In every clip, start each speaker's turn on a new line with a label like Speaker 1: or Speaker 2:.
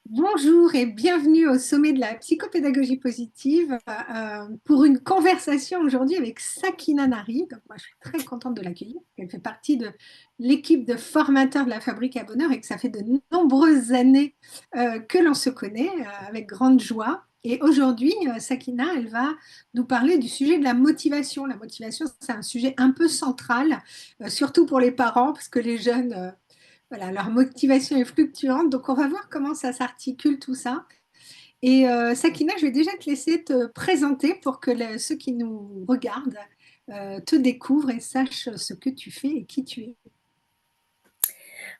Speaker 1: Bonjour et bienvenue au sommet de la psychopédagogie positive pour une conversation aujourd'hui avec Sakina Nari. Donc moi, je suis très contente de l'accueillir. Elle fait partie de l'équipe de formateurs de la Fabrique à Bonheur et que ça fait de nombreuses années que l'on se connaît avec grande joie. Et aujourd'hui, Sakina, elle va nous parler du sujet de la motivation. La motivation, c'est un sujet un peu central, surtout pour les parents, parce que les jeunes voilà, leur motivation est fluctuante, donc on va voir comment ça s'articule tout ça. Et Sakina, je vais déjà te laisser te présenter pour que ceux qui nous regardent te découvrent et sachent ce que tu fais et qui tu es.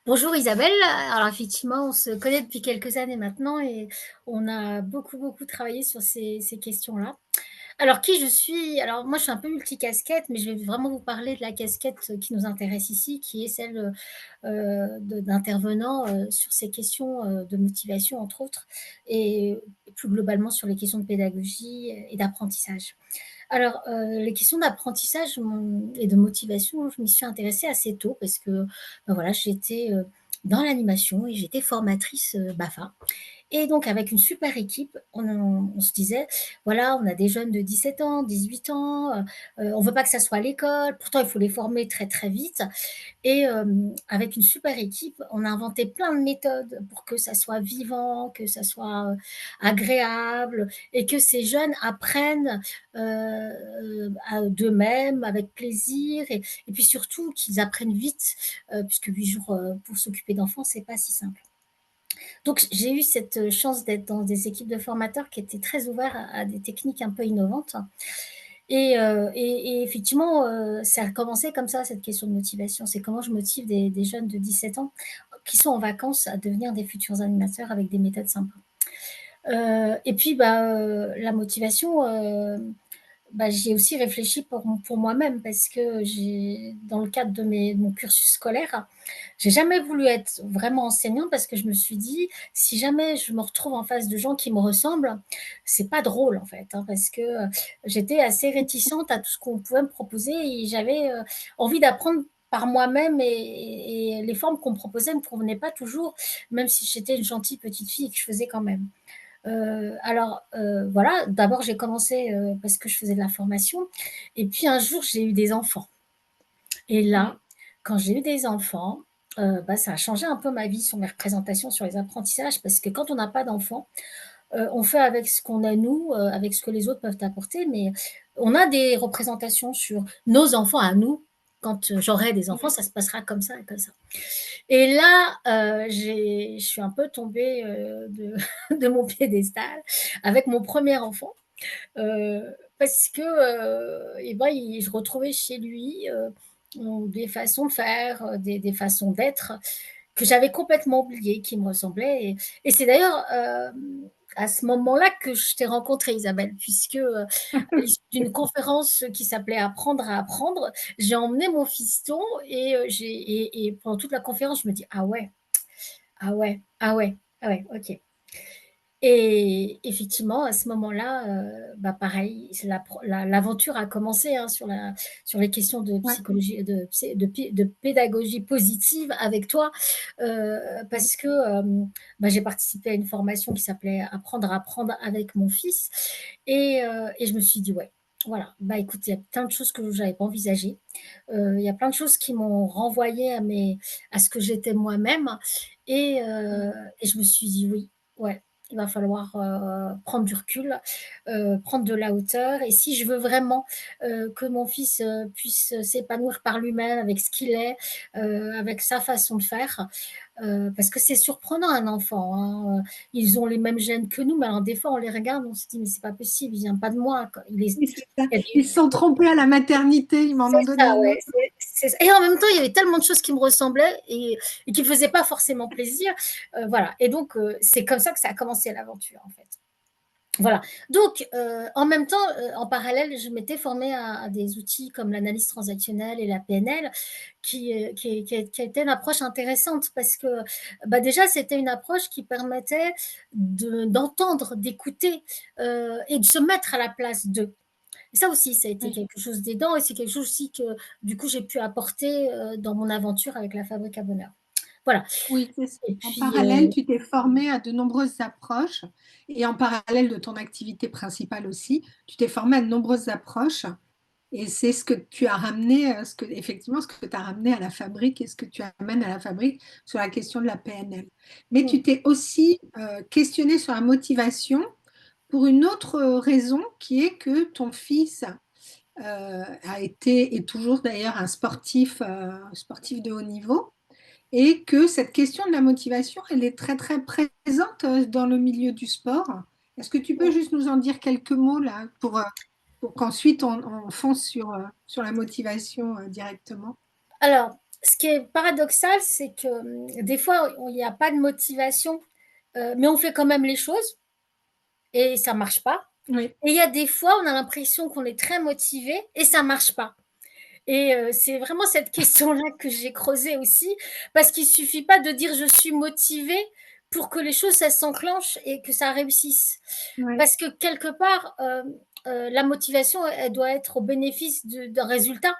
Speaker 2: Bonjour Isabelle, alors effectivement on se connaît depuis quelques années maintenant et on a beaucoup travaillé sur ces questions-là. Alors qui je suis? Alors moi je suis un peu multicasquette, mais je vais vraiment vous parler de la casquette qui nous intéresse ici, qui est celle d'intervenants sur ces questions de motivation entre autres, et plus globalement sur les questions de pédagogie et d'apprentissage. Alors, les questions d'apprentissage et de motivation, je m'y suis intéressée assez tôt parce que, ben voilà, j'étais, dans l'animation et j'étais formatrice, BAFA. Et donc, avec une super équipe, on se disait, voilà, on a des jeunes de 17 ans, 18 ans, on veut pas que ça soit à l'école, pourtant il faut les former très vite. Et avec une super équipe, on a inventé plein de méthodes pour que ça soit vivant, que ça soit agréable et que ces jeunes apprennent d'eux-mêmes avec plaisir et puis surtout qu'ils apprennent vite, puisque 8 jours pour s'occuper d'enfants, c'est pas si simple. Donc j'ai eu cette chance d'être dans des équipes de formateurs qui étaient très ouverts à des techniques un peu innovantes. Et effectivement, ça a commencé comme ça, cette question de motivation. C'est comment je motive des jeunes de 17 ans qui sont en vacances à devenir des futurs animateurs avec des méthodes sympas. Et puis, la motivation, j'y ai aussi réfléchi pour moi-même parce que dans le cadre de mon cursus scolaire, j'ai jamais voulu être vraiment enseignante parce que je me suis dit, si jamais je me retrouve en face de gens qui me ressemblent, c'est pas drôle en fait, hein, parce que j'étais assez réticente à tout ce qu'on pouvait me proposer et j'avais envie d'apprendre par moi-même et les formes qu'on me proposait ne me convenaient pas toujours, même si j'étais une gentille petite fille et que je faisais quand même. Voilà, d'abord j'ai commencé parce que je faisais de la formation et puis un jour j'ai eu des enfants et là, quand j'ai eu des enfants, ça a changé un peu ma vie sur mes représentations sur les apprentissages parce que quand on n'a pas d'enfants, on fait avec ce qu'on a nous, avec ce que les autres peuvent apporter, mais on a des représentations sur nos enfants à nous. Quand j'aurai des enfants, ça se passera comme ça et comme ça. Et là, je suis un peu tombée de mon piédestal avec mon premier enfant. Parce que je retrouvais chez lui des façons de faire, des façons d'être que j'avais complètement oubliées, qui me ressemblaient. Et c'est d'ailleurs à ce moment-là que je t'ai rencontrée, Isabelle, puisque d'une conférence qui s'appelait Apprendre à apprendre, j'ai emmené mon fiston et pendant toute la conférence, je me dis, ah ouais, ah ouais, ah ouais, ah ouais, ok. Et effectivement, à ce moment-là, pareil, l'aventure a commencé hein, sur les questions de
Speaker 1: Ouais.
Speaker 2: psychologie, de pédagogie positive avec toi, parce que j'ai participé à une formation qui s'appelait Apprendre à apprendre avec mon fils, et je me suis dit, ouais, voilà, écoute, il y a plein de choses que je n'avais pas envisagées, il y a plein de choses qui m'ont renvoyé à ce que j'étais moi-même, et je me suis dit, oui, ouais, il va falloir prendre du recul, prendre de la hauteur. Et si je veux vraiment que mon fils puisse s'épanouir par lui-même avec ce qu'il est, avec sa façon de faire, parce que c'est surprenant un enfant. Hein, ils ont les mêmes gènes que nous, mais alors des fois on les regarde, on se dit mais c'est pas possible, il vient pas de moi. Quoi.
Speaker 1: Oui, c'est ça.
Speaker 2: Il y a
Speaker 1: Ils se sont trompés à la maternité, ils m'en
Speaker 2: c'est
Speaker 1: ont donné
Speaker 2: ça,
Speaker 1: un
Speaker 2: ouais.
Speaker 1: autre.
Speaker 2: Et en même temps, il y avait tellement de choses qui me ressemblaient et qui ne me faisaient pas forcément plaisir. Voilà. Et donc, c'est comme ça que ça a commencé l'aventure, en fait. Voilà. Donc, en même temps, en parallèle, je m'étais formée à des outils comme l'analyse transactionnelle et la PNL, qui était une approche intéressante parce que déjà, c'était une approche qui permettait d'entendre, d'écouter et de se mettre à la place d'eux. Et ça aussi, ça a été
Speaker 1: Oui.
Speaker 2: quelque chose d'aidant et c'est quelque chose aussi que, du coup, j'ai pu apporter dans mon aventure avec la Fabrique à Bonheur. Voilà.
Speaker 1: Oui, c'est ça.
Speaker 2: Et
Speaker 1: En
Speaker 2: puis,
Speaker 1: parallèle, tu t'es formé à de nombreuses approches et en parallèle de ton activité principale aussi, tu t'es formé à de nombreuses approches et c'est ce que tu as ramené, effectivement, ce que tu as ramené à la fabrique et ce que tu amènes à la fabrique sur la question de la PNL. Mais tu t'es aussi questionné sur la motivation pour une autre raison qui est que ton fils a été et toujours d'ailleurs un sportif de haut niveau et que cette question de la motivation, elle est très très présente dans le milieu du sport. Est-ce que tu peux juste nous en dire quelques mots là pour qu'ensuite on fonce sur la motivation directement?
Speaker 2: alors, ce qui est paradoxal, c'est que des fois, il n'y a pas de motivation, mais on fait quand même les choses et ça marche pas.
Speaker 1: Oui,
Speaker 2: Et il y a des fois, on a l'impression qu'on est très motivé et ça marche pas. Et c'est vraiment cette question-là que j'ai creusée aussi, parce qu'il suffit pas de dire je suis motivé pour que les choses ça s'enclenchent et que ça réussisse.
Speaker 1: oui,
Speaker 2: Parce que quelque part, la motivation, elle doit être au bénéfice d'un résultat,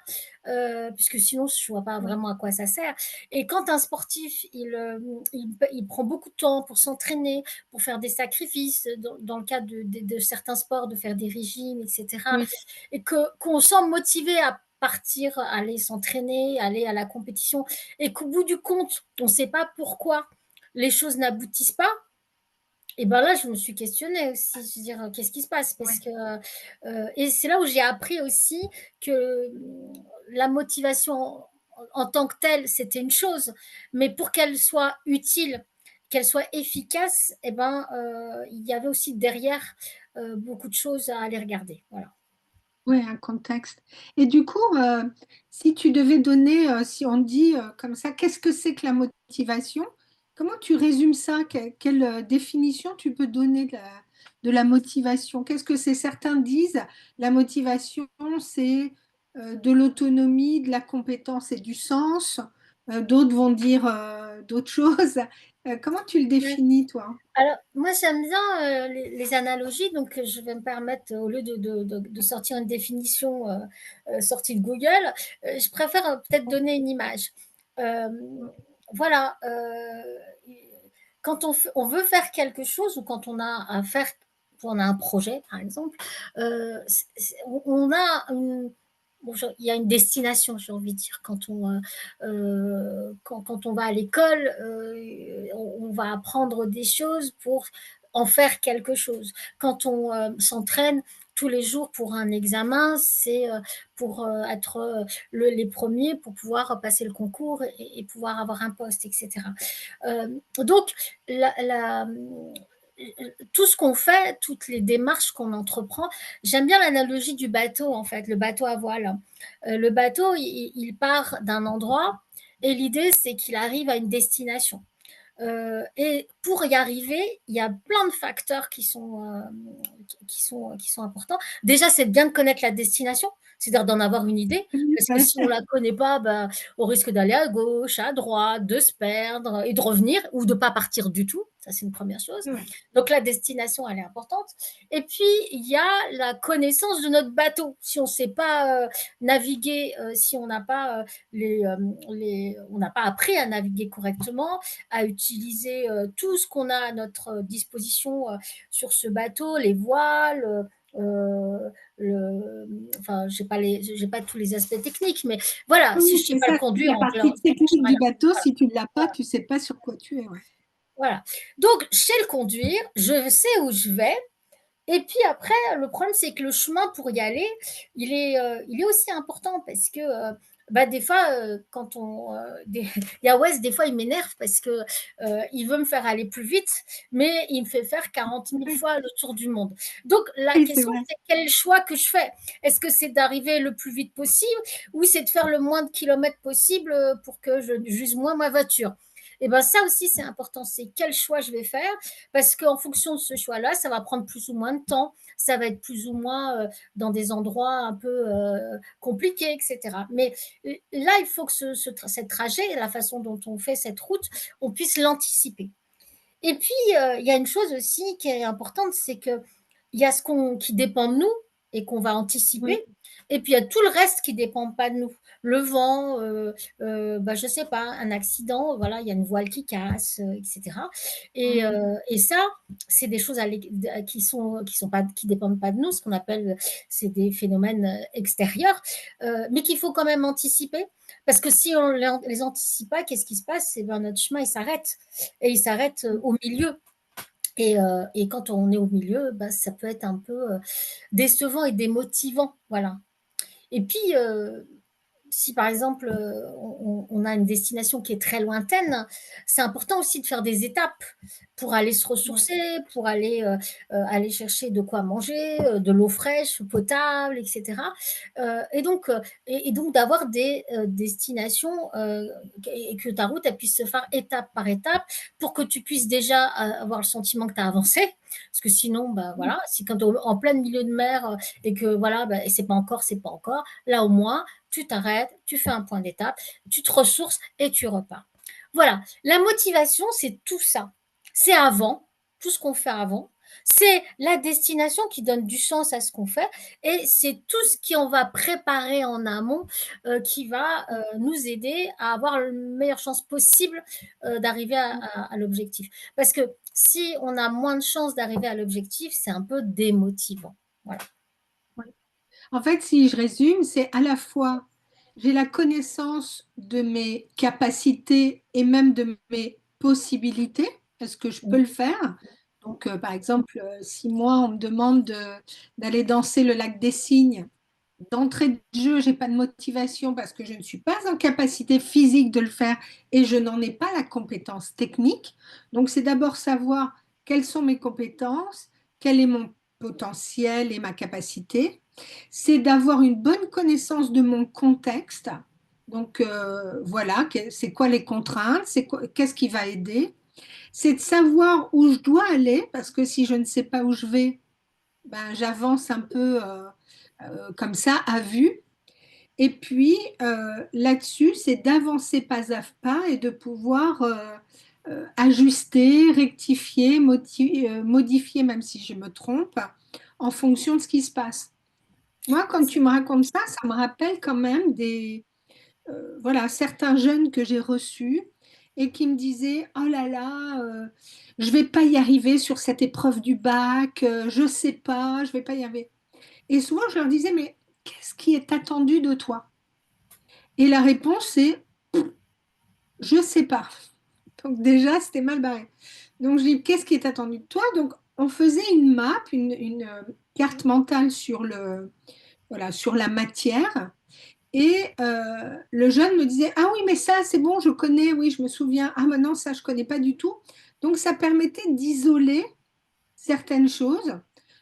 Speaker 2: puisque sinon je vois pas
Speaker 1: oui,
Speaker 2: vraiment à quoi ça sert. Et quand un sportif, il prend beaucoup de temps pour s'entraîner, pour faire des sacrifices, dans le cas de certains sports, de faire des régimes, etc.,
Speaker 1: oui,
Speaker 2: et qu'on sent motivé à partir, aller s'entraîner, aller à la compétition, et qu'au bout du compte, on ne sait pas pourquoi les choses n'aboutissent pas, et ben là, je me suis questionnée aussi. Je veux dire, qu'est-ce qui se passe? Parce
Speaker 1: oui.
Speaker 2: que, et c'est là où j'ai appris aussi que la motivation en tant que telle, c'était une chose, mais pour qu'elle soit utile, qu'elle soit efficace, et ben, il y avait aussi derrière beaucoup de choses à aller regarder. Voilà.
Speaker 1: Oui, un contexte. Et du coup, si tu devais donner, si on dit comme ça, qu'est-ce que c'est que la motivation? Comment tu résumes ça? Quelle définition tu peux donner de la motivation? Qu'est-ce que c'est? Certains disent la motivation, c'est de l'autonomie, de la compétence et du sens. D'autres vont dire d'autres choses. Comment tu le
Speaker 2: Ouais.
Speaker 1: définis, toi?
Speaker 2: Alors, moi, j'aime bien les analogies, donc je vais me permettre, au lieu de sortir une définition sortie de Google, je préfère peut-être donner une image. Euh, voilà, quand on veut faire quelque chose ou quand on a à faire, on a un projet, par exemple, on a bon, il y a une destination, j'ai envie de dire, quand on va à l'école, on va apprendre des choses pour en faire quelque chose. Quand on s'entraîne tous les jours pour un examen, c'est pour être les premiers, pour pouvoir passer le concours et pouvoir avoir un poste, etc. Donc, tout ce qu'on fait, toutes les démarches qu'on entreprend, j'aime bien l'analogie du bateau, en fait, le bateau à voile. Le bateau, il part d'un endroit et l'idée, c'est qu'il arrive à une destination. Et pour y arriver, il y a plein de facteurs qui sont importants. Déjà, c'est bien de connaître la destination, c'est-à-dire d'en avoir une idée, parce que si on ne la connaît pas, ben, on risque d'aller à gauche, à droite, de se perdre et de revenir, ou de ne pas partir du tout. Ça, c'est une première chose.
Speaker 1: Ouais.
Speaker 2: Donc, la destination, elle est importante. Et puis, il y a la connaissance de notre bateau. Si on ne sait pas naviguer, si on n'a pas, on n'a pas appris à naviguer correctement, à utiliser tout ce qu'on a à notre disposition sur ce bateau, les voiles, enfin, j'ai pas tous les aspects techniques, mais voilà, si
Speaker 1: Oui,
Speaker 2: je sais
Speaker 1: c'est
Speaker 2: pas le
Speaker 1: ça,
Speaker 2: conduire,
Speaker 1: la partie
Speaker 2: ça marche
Speaker 1: technique
Speaker 2: rien.
Speaker 1: du bateau,
Speaker 2: Voilà.
Speaker 1: si tu ne l'as pas, tu ne sais pas sur quoi tu es. Ouais.
Speaker 2: Voilà. Donc, je sais le conduire, je sais où je vais, et puis après, le problème, c'est que le chemin pour y aller, il est aussi important parce que bah, des fois, il y a Wes, des fois, il m'énerve parce que il veut me faire aller plus vite, mais il me fait faire 40 000
Speaker 1: Oui,
Speaker 2: fois le tour du monde. Donc, la
Speaker 1: oui, c'est
Speaker 2: question,
Speaker 1: vrai.
Speaker 2: c'est quel est le choix que je fais? Est-ce que c'est d'arriver le plus vite possible ou c'est de faire le moins de kilomètres possible pour que je j'use moins ma voiture? Et ben ça aussi, c'est important. C'est quel choix je vais faire parce qu'en fonction de ce choix-là, ça va prendre plus ou moins de temps, ça va être plus ou moins dans des endroits un peu compliqués, etc. Mais là, il faut que cette trajet, la façon dont on fait cette route, on puisse l'anticiper. Et puis, il y a une chose aussi qui est importante, c'est qu'il y a qui dépend de nous et qu'on va
Speaker 1: Oui,
Speaker 2: anticiper, et puis il y a tout le reste qui ne dépend pas de nous. le vent, bah, je sais pas, un accident, voilà, il y a une voile qui casse, et cetera
Speaker 1: Mmh.
Speaker 2: et ça, c'est des choses qui sont pas qui dépendent pas de nous, ce qu'on appelle, c'est des phénomènes, extérieurs, mais qu'il faut quand même anticiper parce que si on les anticipe pas, qu'est-ce qui se passe? C'est ben, notre chemin, il s'arrête et il s'arrête, au milieu et quand on est au milieu, bah, ça peut être un peu, décevant et démotivant, voilà et puis, si par exemple, on a une destination qui est très lointaine, c'est important aussi de faire des étapes pour aller se
Speaker 1: Ouais.
Speaker 2: ressourcer, pour aller chercher de quoi manger, de l'eau fraîche, potable et cetera, et donc d'avoir des, destinations, et que ta route, elle puisse se faire étape par étape pour que tu puisses déjà avoir le sentiment que tu as avancé. Parce que sinon, bah,
Speaker 1: Mmh.
Speaker 2: voilà, si quand tu es en plein milieu de mer, et que voilà, bah, et c'est pas encore, là au moins, tu t'arrêtes, tu fais un point d'étape, tu te ressources et tu repars. Voilà, la motivation, c'est tout ça. C'est avant, tout ce qu'on fait avant. C'est la destination qui donne du sens à ce qu'on fait et c'est tout ce qu'on va préparer en amont qui va nous aider à avoir la meilleure chance possible d'arriver à l'objectif. Parce que si on a moins de chances d'arriver à l'objectif, c'est un peu démotivant. Voilà.
Speaker 1: Ouais. En fait, si je résume, c'est à la fois, j'ai la connaissance de mes capacités et même de mes possibilités. Est-ce que je peux le faire? Donc, par exemple, si moi, on me demande d'aller danser le lac des Cygnes, d'entrée de jeu, j'ai pas de motivation parce que je ne suis pas en capacité physique de le faire et je n'en ai pas la compétence technique. Donc, c'est d'abord savoir quelles sont mes compétences, quel est mon potentiel et ma capacité. C'est d'avoir une bonne connaissance de mon contexte. Donc, voilà, c'est quoi les contraintes, qu'est-ce qui va aider. C'est de savoir où je dois aller parce que si je ne sais pas où je vais, ben, j'avance un peu comme ça à vue. Et puis là-dessus, c'est d'avancer pas à pas et de pouvoir ajuster, rectifier, modifier, même si je me trompe, en fonction de ce qui se passe. Moi, quand tu me racontes ça, ça me rappelle quand même voilà, certains jeunes que j'ai reçus et qui me disaient, oh là là, je vais pas y arriver sur cette épreuve du bac, je sais pas, je vais pas y arriver. Et souvent, je leur disais, mais qu'est-ce qui est attendu de toi? Et la réponse, c'est, je sais pas. Donc déjà, c'était mal barré. Donc je dis, qu'est-ce qui est attendu de toi? Donc on faisait une map, une carte mentale sur voilà, sur la matière. Et le jeune me disait, ah oui, mais ça, c'est bon, je connais, oui, je me souviens. Ah maintenant, ça, je connais pas du tout. Donc ça permettait d'isoler certaines choses,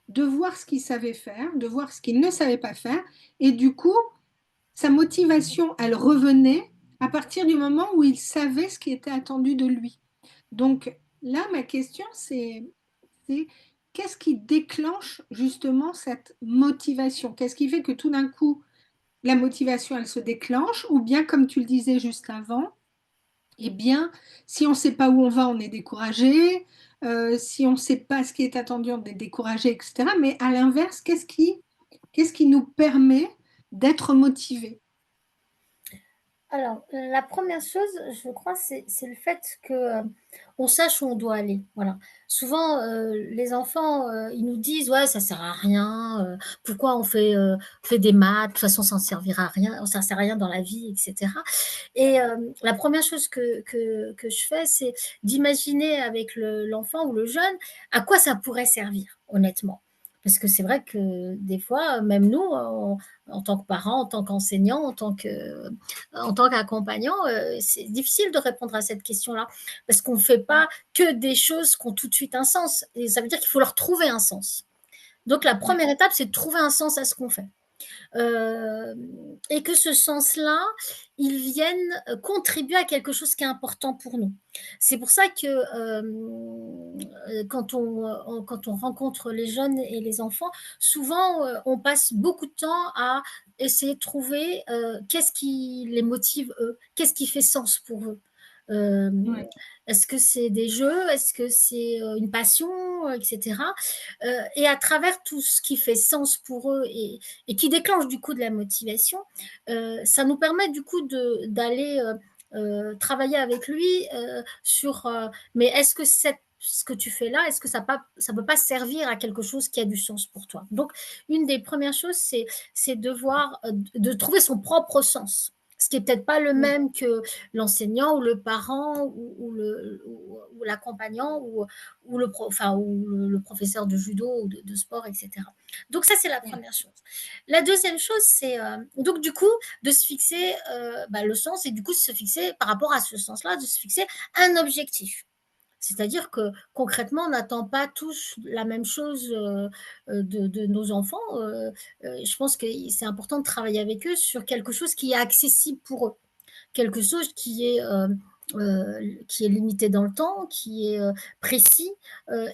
Speaker 1: de voir ce qu'il savait faire, de voir ce qu'il ne savait pas faire. Et du coup, sa motivation, elle revenait à partir du moment où il savait ce qui était attendu de lui. Donc là, ma question, c'est qu'est-ce qui déclenche justement cette motivation? Qu'est-ce qui fait que tout d'un coup, la motivation, elle se déclenche? Ou bien, comme tu le disais juste avant, eh bien, si on ne sait pas où on va, on est découragé. Si on ne sait pas ce qui est attendu, on est découragé, etc. Mais à l'inverse, qu'est-ce qui nous permet d'être motivé?
Speaker 2: Alors, la première chose, je crois, c'est le fait que, on sache où on doit aller, voilà. Souvent, les enfants, ils nous disent: «Ouais, ça sert à rien, pourquoi on fait des maths? De toute façon, ça ne servira à rien, ça sert à rien dans la vie» et cetera et la première chose que je fais, c'est d'imaginer avec l'enfant ou le jeune, à quoi ça pourrait servir, honnêtement. Parce que c'est vrai que des fois, même nous, en tant que parents, en tant qu'enseignants, en tant qu'accompagnant, c'est difficile de répondre à cette question-là parce qu'on ne fait pas que des choses qui ont tout de suite un sens et ça veut dire qu'il faut leur trouver un sens. Donc la première étape, c'est de trouver un sens à ce qu'on fait. Heu et que ce sens-là, il vienne, contribuer à quelque chose qui est important pour nous. C'est pour ça que, quand on rencontre les jeunes et les enfants, souvent, on passe beaucoup de temps à essayer de trouver, qu'est-ce qui les motive eux? Qu'est-ce qui fait sens pour eux?
Speaker 1: Ouais.
Speaker 2: Est-ce que c'est des jeux? Est-ce que c'est une passion, etc. Et à travers tout ce qui fait sens pour eux et qui déclenche du coup de la motivation, ça nous permet du coup d'aller travailler avec lui sur mais est-ce que ce que tu fais là, est-ce que ça ne peut pas servir à quelque chose qui a du sens pour toi? Donc, une des premières choses, c'est de voir, de trouver son propre sens. Ce qui est peut-être pas le
Speaker 1: Oui.
Speaker 2: même que l'enseignant ou le parent ou l'accompagnant ou le professeur de judo ou de sport, etc. Donc ça, c'est la
Speaker 1: Oui.
Speaker 2: première chose. La deuxième chose, c'est donc du coup de se fixer le sens et du coup de se fixer par rapport à ce sens-là, de se fixer un objectif. C'est-à-dire que concrètement, on n'attend pas tous la même chose de nos enfants. Je pense que c'est important de travailler avec eux sur quelque chose qui est accessible pour eux, quelque chose qui est limité dans le temps, qui est précis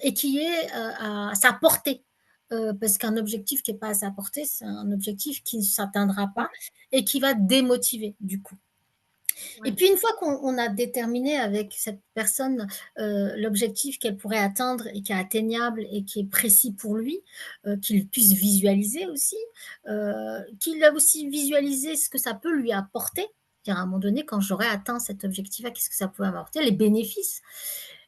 Speaker 2: et qui est à sa portée. Parce qu'un objectif qui n'est pas à sa portée, c'est un objectif qui ne s'atteindra pas et qui va démotiver du coup. Et
Speaker 1: Oui.
Speaker 2: puis une fois qu'on a déterminé avec cette personne l'objectif qu'elle pourrait atteindre et qui est atteignable et qui est précis pour lui, qu'il puisse visualiser aussi, qu'il a aussi visualisé ce que ça peut lui apporter. À un moment donné, quand j'aurai atteint cet objectif-là, qu'est-ce que ça peut m'apporter, les bénéfices.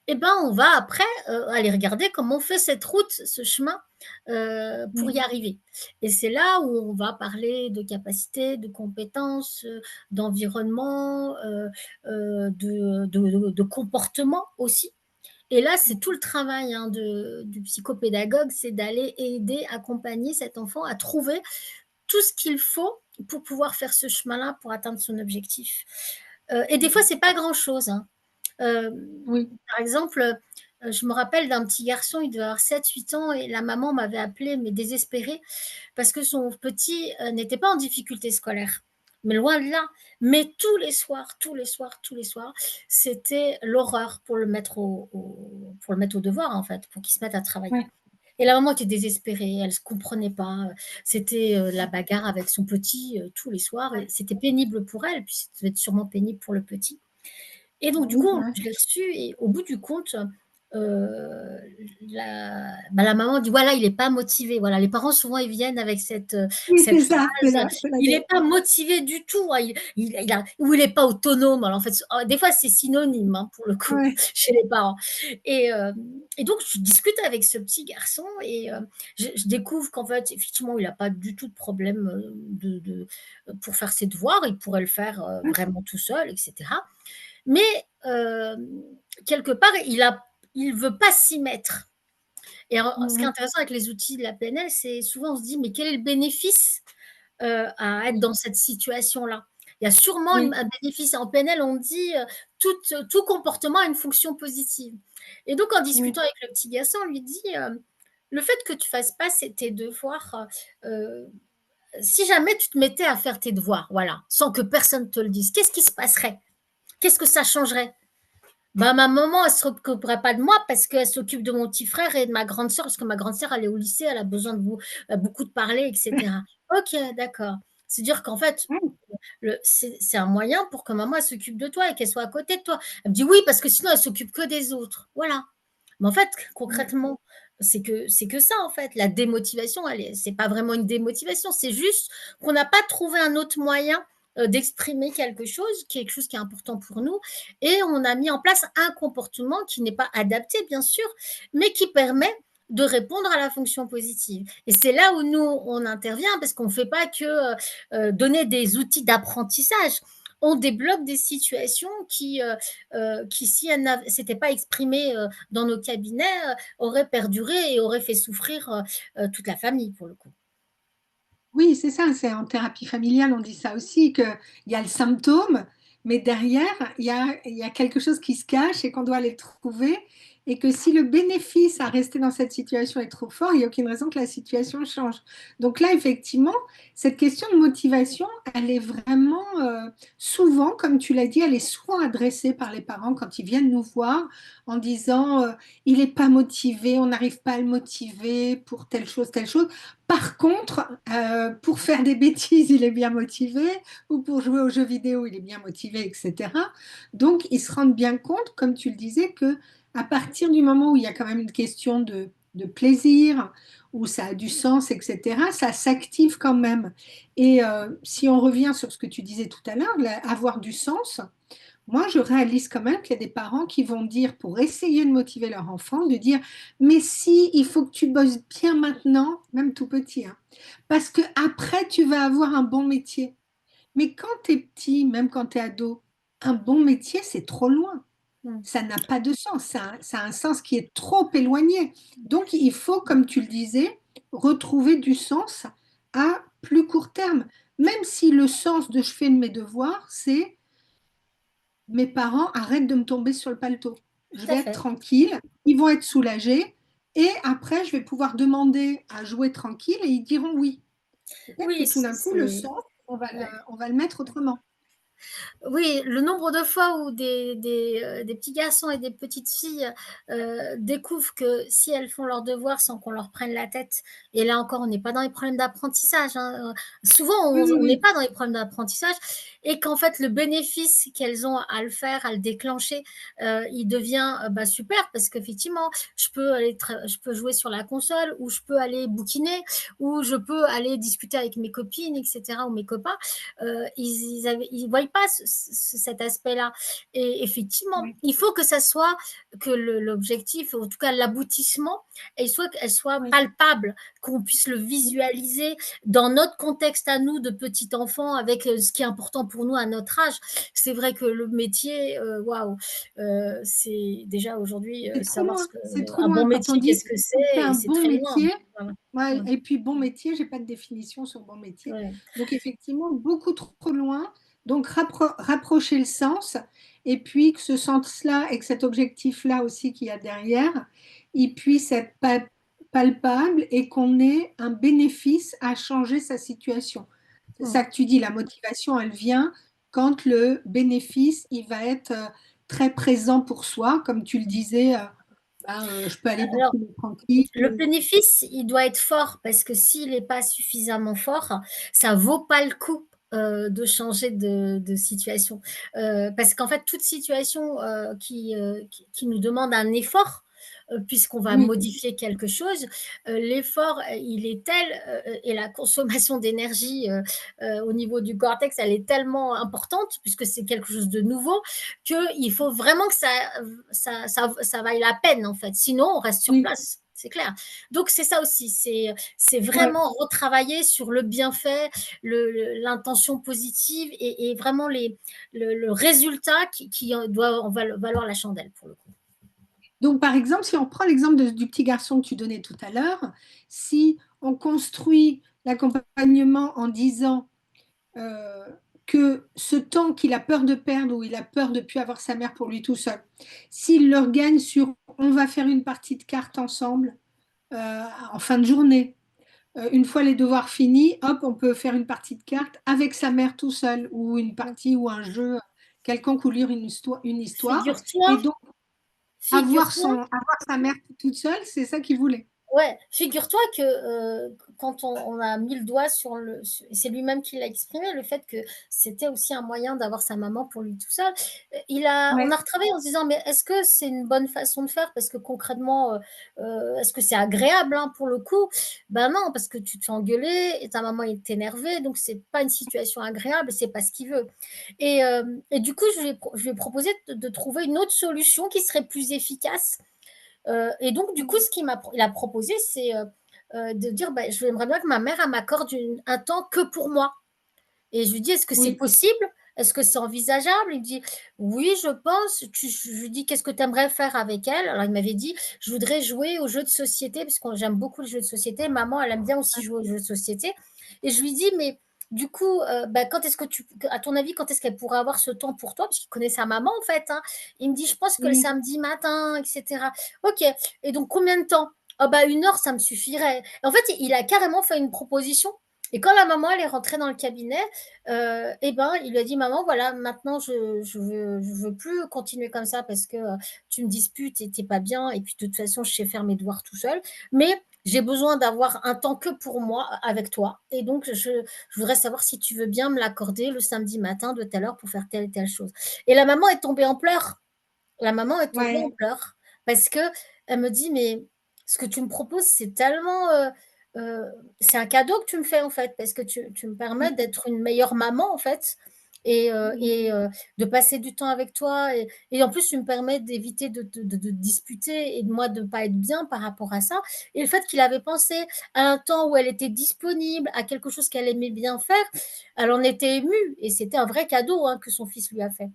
Speaker 2: Eh ben, on va après aller regarder comment on fait cette route, ce chemin pour y
Speaker 1: Oui.
Speaker 2: arriver. Et c'est là où on va parler de capacité, de compétences, d'environnement, de comportement aussi. Et là, c'est tout le travail du psychopédagogue, c'est d'aller aider, accompagner cet enfant à trouver tout ce qu'il faut pour pouvoir faire ce chemin-là, pour atteindre son objectif. Et des fois, c'est pas grand-chose. Hein. Euh,
Speaker 1: Oui.
Speaker 2: Par exemple, je me rappelle d'un petit garçon, il devait avoir 7, 8 ans, et la maman m'avait appelée, mais désespérée, parce que son petit n'était pas en difficulté scolaire. Mais loin de là. Mais tous les soirs, tous les soirs, tous les soirs, c'était l'horreur pour le mettre pour le mettre au devoir, en fait, pour qu'il se mette à travailler.
Speaker 1: Oui.
Speaker 2: Et la maman était désespérée, elle ne se comprenait pas. C'était la bagarre avec son petit tous les soirs. Et c'était pénible pour elle, puis ça devait être sûrement pénible pour le petit. Et donc, du
Speaker 1: Oui.
Speaker 2: coup,
Speaker 1: Oui.
Speaker 2: je l'ai reçu et au bout du compte, la maman dit voilà, il n'est pas motivé. Voilà, les parents, souvent, ils viennent avec
Speaker 1: Oui,
Speaker 2: cette
Speaker 1: c'est ça, c'est
Speaker 2: phrase
Speaker 1: là, c'est là.
Speaker 2: il n'est pas motivé du tout. Hein, ou il n'est pas autonome. Alors, en fait, des fois, c'est synonyme pour le coup
Speaker 1: Ouais.
Speaker 2: chez les parents. Et, euh, et donc, je discute avec ce petit garçon et je découvre qu'en fait, effectivement, il n'a pas du tout de problème pour faire ses devoirs. Il pourrait le faire vraiment tout seul, etc. Mais quelque part, il veut pas s'y mettre. Et alors, ce qui est
Speaker 1: Mhm.
Speaker 2: intéressant avec les outils de la PNL, c'est souvent on se dit, mais quel est le bénéfice à être
Speaker 1: Oui.
Speaker 2: dans cette situation-là? Il y a sûrement
Speaker 1: Oui.
Speaker 2: un bénéfice. En PNL, on dit tout comportement a une fonction positive. Et donc, en
Speaker 1: Oui.
Speaker 2: discutant avec le petit garçon, on lui dit, le fait que tu fasses pas tes devoirs, euh, si jamais tu te mettais à faire tes devoirs, voilà, sans que personne te le dise, qu'est-ce qui se passerait? Qu'est-ce que ça changerait? Bah, ma maman, elle ne s'occuperait pas de moi parce qu'elle s'occupe de mon petit frère et de ma grande sœur, parce que ma grande sœur, elle est au lycée, elle a besoin beaucoup de parler, etc. Ok, d'accord. C'est-à-dire qu'en fait,
Speaker 1: Oui.
Speaker 2: c'est un moyen pour que maman elle s'occupe de toi et qu'elle soit à côté de toi. Elle me dit oui, parce que sinon, elle s'occupe que des autres. Voilà. Mais en fait,
Speaker 1: Oui.
Speaker 2: concrètement, c'est que ça, en fait. La démotivation, c'est pas vraiment une démotivation, c'est juste qu'on n'a pas trouvé un autre moyen d'exprimer quelque chose qui est important pour nous et on a mis en place un comportement qui n'est pas adapté, bien sûr, mais qui permet de répondre à la fonction positive. Et c'est là où nous, on intervient parce qu'on ne fait pas que donner des outils d'apprentissage. On débloque des situations qui si elles ne s'étaient pas exprimées dans nos cabinets, auraient perduré et auraient fait souffrir toute la famille, pour le coup.
Speaker 1: Oui, c'est ça, c'est en thérapie familiale, on dit ça aussi, qu'il y a le symptôme, mais derrière, il y a quelque chose qui se cache et qu'on doit aller trouver. et que si le bénéfice à rester dans cette situation est trop fort, il n'y a aucune raison que la situation change. Donc là, effectivement, cette question de motivation, elle est vraiment souvent, comme tu l'as dit, elle est souvent adressée par les parents quand ils viennent nous voir en disant il n'est pas motivé, on n'arrive pas à le motiver pour telle chose, telle chose. Par contre, pour faire des bêtises, il est bien motivé, ou pour jouer aux jeux vidéo, il est bien motivé, etc. Donc, ils se rendent bien compte, comme tu le disais, que à partir du moment où il y a quand même une question de plaisir, où ça a du sens, etc., ça s'active quand même. Et si on revient sur ce que tu disais tout à l'heure, avoir du sens, moi, je réalise quand même qu'il y a des parents qui vont dire, pour essayer de motiver leur enfant, de dire, mais si, il faut que tu bosses bien maintenant, même tout petit, hein, parce que après, tu vas avoir un bon métier. Mais quand tu es petit, même quand tu es ado, un bon métier, c'est trop loin.
Speaker 2: Mm.
Speaker 1: Ça n'a pas de sens. Ça a un sens qui est trop éloigné. Donc, il faut, comme tu le disais, retrouver du sens à plus court terme. Même si le sens de je fais de mes devoirs, c'est mes parents arrêtent de me tomber sur le paletot. Je
Speaker 2: Tout à
Speaker 1: vais être
Speaker 2: fait.
Speaker 1: tranquille, ils vont être soulagés, et après, je vais pouvoir demander à jouer tranquille et ils diront oui. Peut-être que
Speaker 2: Oui,
Speaker 1: tout d'un coup, le sens,
Speaker 2: ouais.
Speaker 1: on va le mettre autrement.
Speaker 2: Oui, le nombre de fois où des petits garçons et des petites filles découvrent que si elles font leurs devoirs sans qu'on leur prenne la tête, et là encore, on n'est pas dans les problèmes d'apprentissage, hein. Souvent,
Speaker 1: Oui, oui,
Speaker 2: on n'est
Speaker 1: oui.
Speaker 2: pas dans les problèmes d'apprentissage, et qu'en fait, le bénéfice qu'elles ont à le faire, à le déclencher, il devient bah, super, parce qu'effectivement, je peux jouer sur la console, ou je peux aller bouquiner, ou je peux aller discuter avec mes copines, etc., ou mes copains. Ils voient pas cet aspect-là. Et effectivement,
Speaker 1: Oui,
Speaker 2: il faut que ça soit que l'objectif, en tout cas l'aboutissement, elle soit
Speaker 1: oui.
Speaker 2: palpable, qu'on puisse le visualiser dans notre contexte à nous de petits enfants, avec ce qui est important pour nous à notre âge. C'est vrai que le métier, waouh, c'est déjà aujourd'hui
Speaker 1: C'est trop
Speaker 2: savoir
Speaker 1: loin, c'est trop
Speaker 2: un bon
Speaker 1: loin. Quand on
Speaker 2: métier,
Speaker 1: dit
Speaker 2: qu'est-ce que
Speaker 1: qu'il faut faire
Speaker 2: c'est,
Speaker 1: un
Speaker 2: c'est
Speaker 1: bon
Speaker 2: très loin.
Speaker 1: métier,
Speaker 2: Voilà.
Speaker 1: ouais,
Speaker 2: Ouais.
Speaker 1: et puis bon métier, j'ai pas de définition sur bon métier.
Speaker 2: Ouais.
Speaker 1: Donc effectivement, beaucoup trop loin. Donc rapprocher le sens, et puis que ce sens-là et que cet objectif-là aussi qu'il y a derrière, il puisse être palpable et qu'on ait un bénéfice à changer sa situation. C'est
Speaker 2: Mm.
Speaker 1: ça que tu dis, la motivation, elle vient quand le bénéfice, il va être très présent pour soi, comme tu le disais, je peux aller
Speaker 2: Alors,
Speaker 1: bouquiner tranquille.
Speaker 2: le bénéfice, il doit être fort, parce que s'il n'est pas suffisamment fort, ça vaut pas le coup de changer de situation. Parce qu'en fait, toute situation qui nous demande un effort, puisqu'on va
Speaker 1: Oui,
Speaker 2: modifier quelque chose, l'effort, il est tel, et la consommation d'énergie au niveau du cortex, elle est tellement importante, puisque c'est quelque chose de nouveau, qu'il faut vraiment que ça vaille la peine, en fait. Sinon, on reste sur
Speaker 1: oui,
Speaker 2: place. C'est clair. Donc, c'est ça aussi. C'est
Speaker 1: ouais.
Speaker 2: vraiment retravailler sur le bienfait, l'intention positive, et vraiment le résultat qui doit valoir la chandelle, pour le coup.
Speaker 1: Donc, par exemple, si on prend l'exemple du petit garçon que tu donnais tout à l'heure, si on construit l'accompagnement en disant euh, que ce temps qu'il a peur de perdre ou il a peur de ne plus avoir sa mère pour lui tout seul, s'il le regagne sur on va faire une partie de cartes ensemble en fin de journée, une fois les devoirs finis, hop, on peut faire une partie de cartes avec sa mère tout seul ou une partie ou un jeu quelconque ou lire une histoire.
Speaker 2: Figure-toi,
Speaker 1: Et donc,
Speaker 2: figure-toi
Speaker 1: avoir sa mère toute seule, c'est ça qu'il voulait.
Speaker 2: Ouais, figure-toi que quand on a mis le doigt c'est lui-même qui l'a exprimé, le fait que c'était aussi un moyen d'avoir sa maman pour lui tout seul. On a
Speaker 1: Ouais.
Speaker 2: retravaillé en se disant, mais est-ce que c'est une bonne façon de faire? Parce que concrètement, est-ce que c'est agréable, hein, pour le coup? Ben non, parce que tu te fais engueuler et ta maman est énervée, donc c'est pas une situation agréable, c'est pas ce qu'il veut. Et du coup, je lui ai proposé de trouver une autre solution qui serait plus efficace, et donc, du coup, il a proposé, c'est de dire, bah, j'aimerais bien que ma mère elle m'accorde un temps que pour moi. Et je lui dis, est-ce que c'est
Speaker 1: Oui.
Speaker 2: possible? Est-ce que c'est envisageable? Il me dit, oui, je pense. Je lui dis, qu'est-ce que tu aimerais faire avec elle? Alors, il m'avait dit, je voudrais jouer aux jeux de société, parce que j'aime beaucoup les jeux de société. Maman, elle aime bien aussi jouer aux jeux de société. Et je lui dis, mais du coup, bah, quand est-ce que à ton avis, quand est-ce qu'elle pourrait avoir ce temps pour toi? Parce qu'il connaît sa maman, en fait, hein. Il me dit: «Je pense que le
Speaker 1: Oui.
Speaker 2: samedi matin, et cetera». OK, et donc combien de temps? «Ah bah 1 heure, ça me suffirait». En fait, il a carrément fait une proposition, et quand la maman, elle est rentrée dans le cabinet, et ben, il lui a dit: «Maman, voilà, maintenant je veux plus continuer comme ça parce que, tu me disputes et tu pas bien, et puis de toute façon, je sais faire mes devoirs tout seul, mais j'ai besoin d'avoir un temps que pour moi avec toi, et donc je voudrais savoir si tu veux bien me l'accorder le samedi matin de telle heure pour faire telle et telle chose». Et la maman est tombée en pleurs. La maman est tombée en
Speaker 1: Ouais.
Speaker 2: pleurs parce que elle me dit: «Mais ce que tu me proposes, c'est tellement, heu, c'est un cadeau que tu me fais, en fait, parce que tu me permets d'être une meilleure maman, en fait, et de passer du temps avec toi, et en plus, tu me permets d'éviter de disputer et de moi de pas être bien par rapport à ça». Et le fait qu'il avait pensé à un temps où elle était disponible, à quelque chose qu'elle aimait bien faire, elle en était émue, et c'était un vrai cadeau, hein, que son fils lui a fait.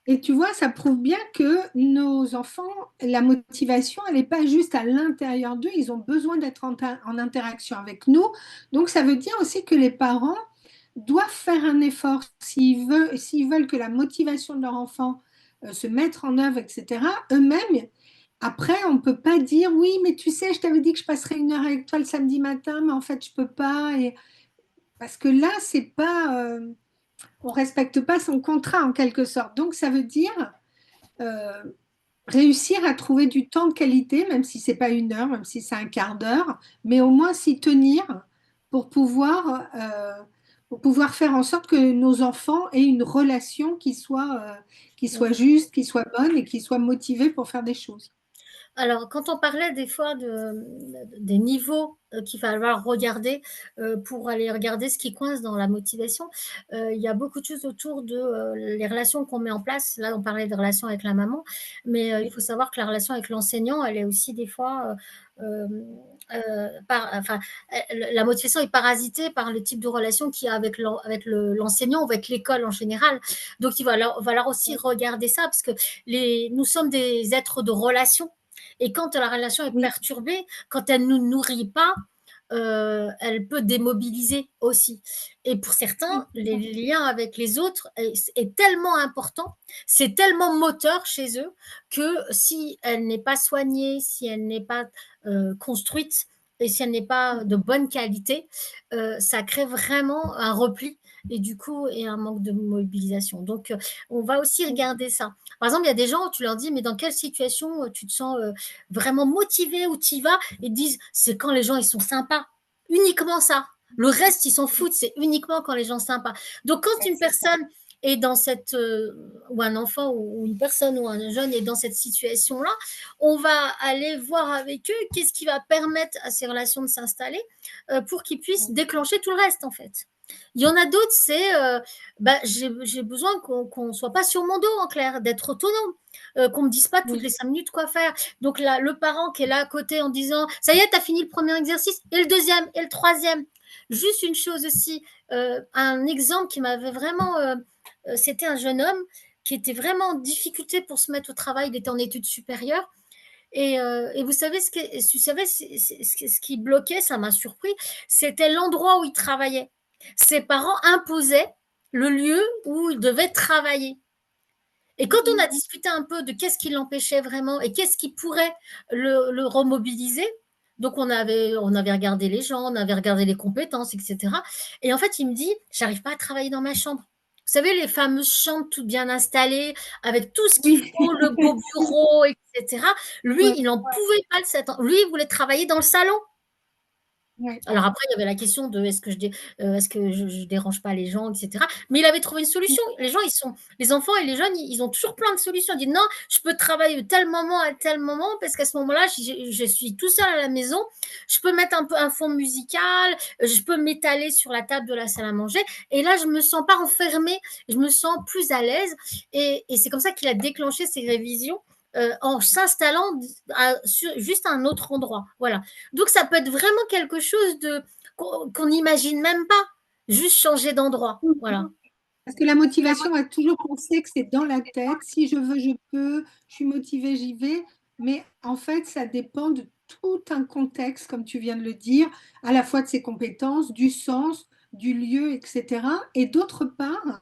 Speaker 1: Et tu vois, ça prouve bien que nos enfants, la motivation, elle n'est pas juste à l'intérieur d'eux, ils ont besoin d'être en interaction avec nous. Donc, ça veut dire aussi que les parents doivent faire un effort s'ils veulent que la motivation de leur enfant se mette en œuvre, etc. Eux-mêmes, après, on ne peut pas dire, oui, mais tu sais, je t'avais dit que je passerais 1 heure avec toi le samedi matin, mais en fait, je ne peux pas. Parce que là, c'est pas, on respecte pas son contrat en quelque sorte. Donc, ça veut dire euh, réussir à trouver du temps de qualité, même si c'est pas 1 heure, même si c'est un quart d'heure, mais au moins s'y tenir pour pour pouvoir faire en sorte que nos enfants aient une relation qui soit juste, qui soit bonne et qui soit motivée pour faire des choses.
Speaker 2: Alors, quand on parlait des fois des niveaux, qu'il va falloir regarder, pour aller regarder ce qui coince dans la motivation, il y a beaucoup de choses autour de, les relations qu'on met en place. Là, on parlait de relations avec la maman, mais, il faut savoir que la relation avec l'enseignant, elle est aussi des fois, par enfin, la motivation est parasitée par le type de relation qu'il y a avec l'enseignant ou avec l'école en général. Donc il va falloir aussi regarder ça, parce que nous sommes des êtres de relation, et quand la relation est
Speaker 1: Oui,
Speaker 2: perturbée, quand elle ne nous nourrit pas, elle peut démobiliser aussi. Et pour certains,
Speaker 1: oui,
Speaker 2: les liens avec les autres est tellement important, c'est tellement moteur chez eux, que si elle n'est pas soignée, si elle n'est pas construite, et si elle n'est pas de bonne qualité, ça crée vraiment un repli, et du coup, et un manque de mobilisation. Donc, on va aussi regarder ça. Par exemple, il y a des gens où tu leur dis, mais dans quelle situation tu te sens vraiment motivé, où tu y vas? Ils disent, c'est quand les gens ils sont sympas. Uniquement ça. Le reste, ils s'en foutent. C'est uniquement quand les gens sont sympas. Donc, quand une
Speaker 1: c'est ça.
Speaker 2: personne est dans ou un enfant, ou une personne ou un jeune est dans cette situation-là, on va aller voir avec eux qu'est-ce qui va permettre à ces relations de s'installer, pour qu'ils puissent déclencher tout le reste, en fait. Il y en a d'autres, c'est bah, j'ai besoin qu'on ne soit pas sur mon dos, en clair, d'être autonome, qu'on ne me dise pas toutes
Speaker 1: Oui.
Speaker 2: les 5 minutes quoi faire. Donc là, le parent qui est là à côté en disant, ça y est, tu as fini le premier exercice, et le deuxième, et le troisième. Juste une chose aussi, un exemple qui m'avait vraiment, c'était un jeune homme qui était vraiment en difficulté pour se mettre au travail, il était en études supérieures. Et vous savez ce qui bloquait, ça m'a surpris, c'était l'endroit où il travaillait. Ses parents imposaient le lieu où il devait travailler. Et quand on a discuté un peu de qu'est-ce qui l'empêchait vraiment et qu'est-ce qui pourrait le remobiliser, donc on avait regardé les gens, on avait regardé les compétences, etc. Et en fait, il me dit, j'arrive pas à travailler dans ma chambre. Vous savez, les fameuses chambres toutes bien installées, avec tout ce qu'il
Speaker 1: Oui.
Speaker 2: faut, le beau bureau, etc. Lui,
Speaker 1: Ouais,
Speaker 2: il n'en pouvait pas de cet. Lui, il voulait travailler dans le salon.
Speaker 1: ouais.
Speaker 2: Alors après, il y avait la question de est-ce que je dérange pas les gens, et cetera. Mais il avait trouvé une solution. Les enfants et les jeunes, ils ont toujours plein de solutions. Ils disent: «Non, je peux travailler de tel moment à tel moment parce qu'à ce moment-là, je suis tout seul à la maison. Je peux mettre un peu un fond musical, je peux m'étaler sur la table de la salle à manger, et là, je me sens pas enfermée, je me sens plus à l'aise», et c'est comme ça qu'il a déclenché ses révisions, en s'installant juste à un autre endroit. Voilà. Donc ça peut être vraiment quelque chose qu'on n'imagine même pas, juste changer d'endroit. Voilà.
Speaker 1: Parce que la motivation, on va toujours penser que c'est dans la tête. Si je veux, je peux. Je suis motivée, j'y vais. Mais en fait, ça dépend de tout un contexte, comme tu viens de le dire, à la fois de ses compétences, du sens, du lieu, etc. Et d'autre part,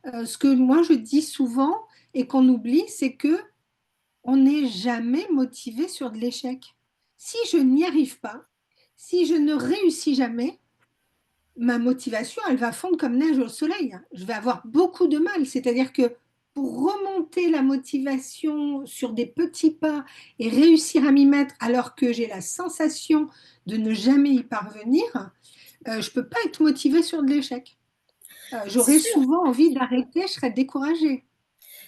Speaker 1: ce que moi je dis souvent et qu'on oublie, c'est que on n'est jamais motivé sur de l'échec. Si je n'y arrive pas, si je ne réussis jamais, ma motivation, elle va fondre comme neige au soleil. Je vais avoir beaucoup de mal. C'est-à-dire que pour remonter la motivation sur des petits pas et réussir à m'y mettre alors que j'ai la sensation de ne jamais y parvenir, je ne peux pas être motivée sur de l'échec.
Speaker 2: C'est
Speaker 1: J'aurais
Speaker 2: sûr.
Speaker 1: souvent envie d'arrêter, je serais découragée.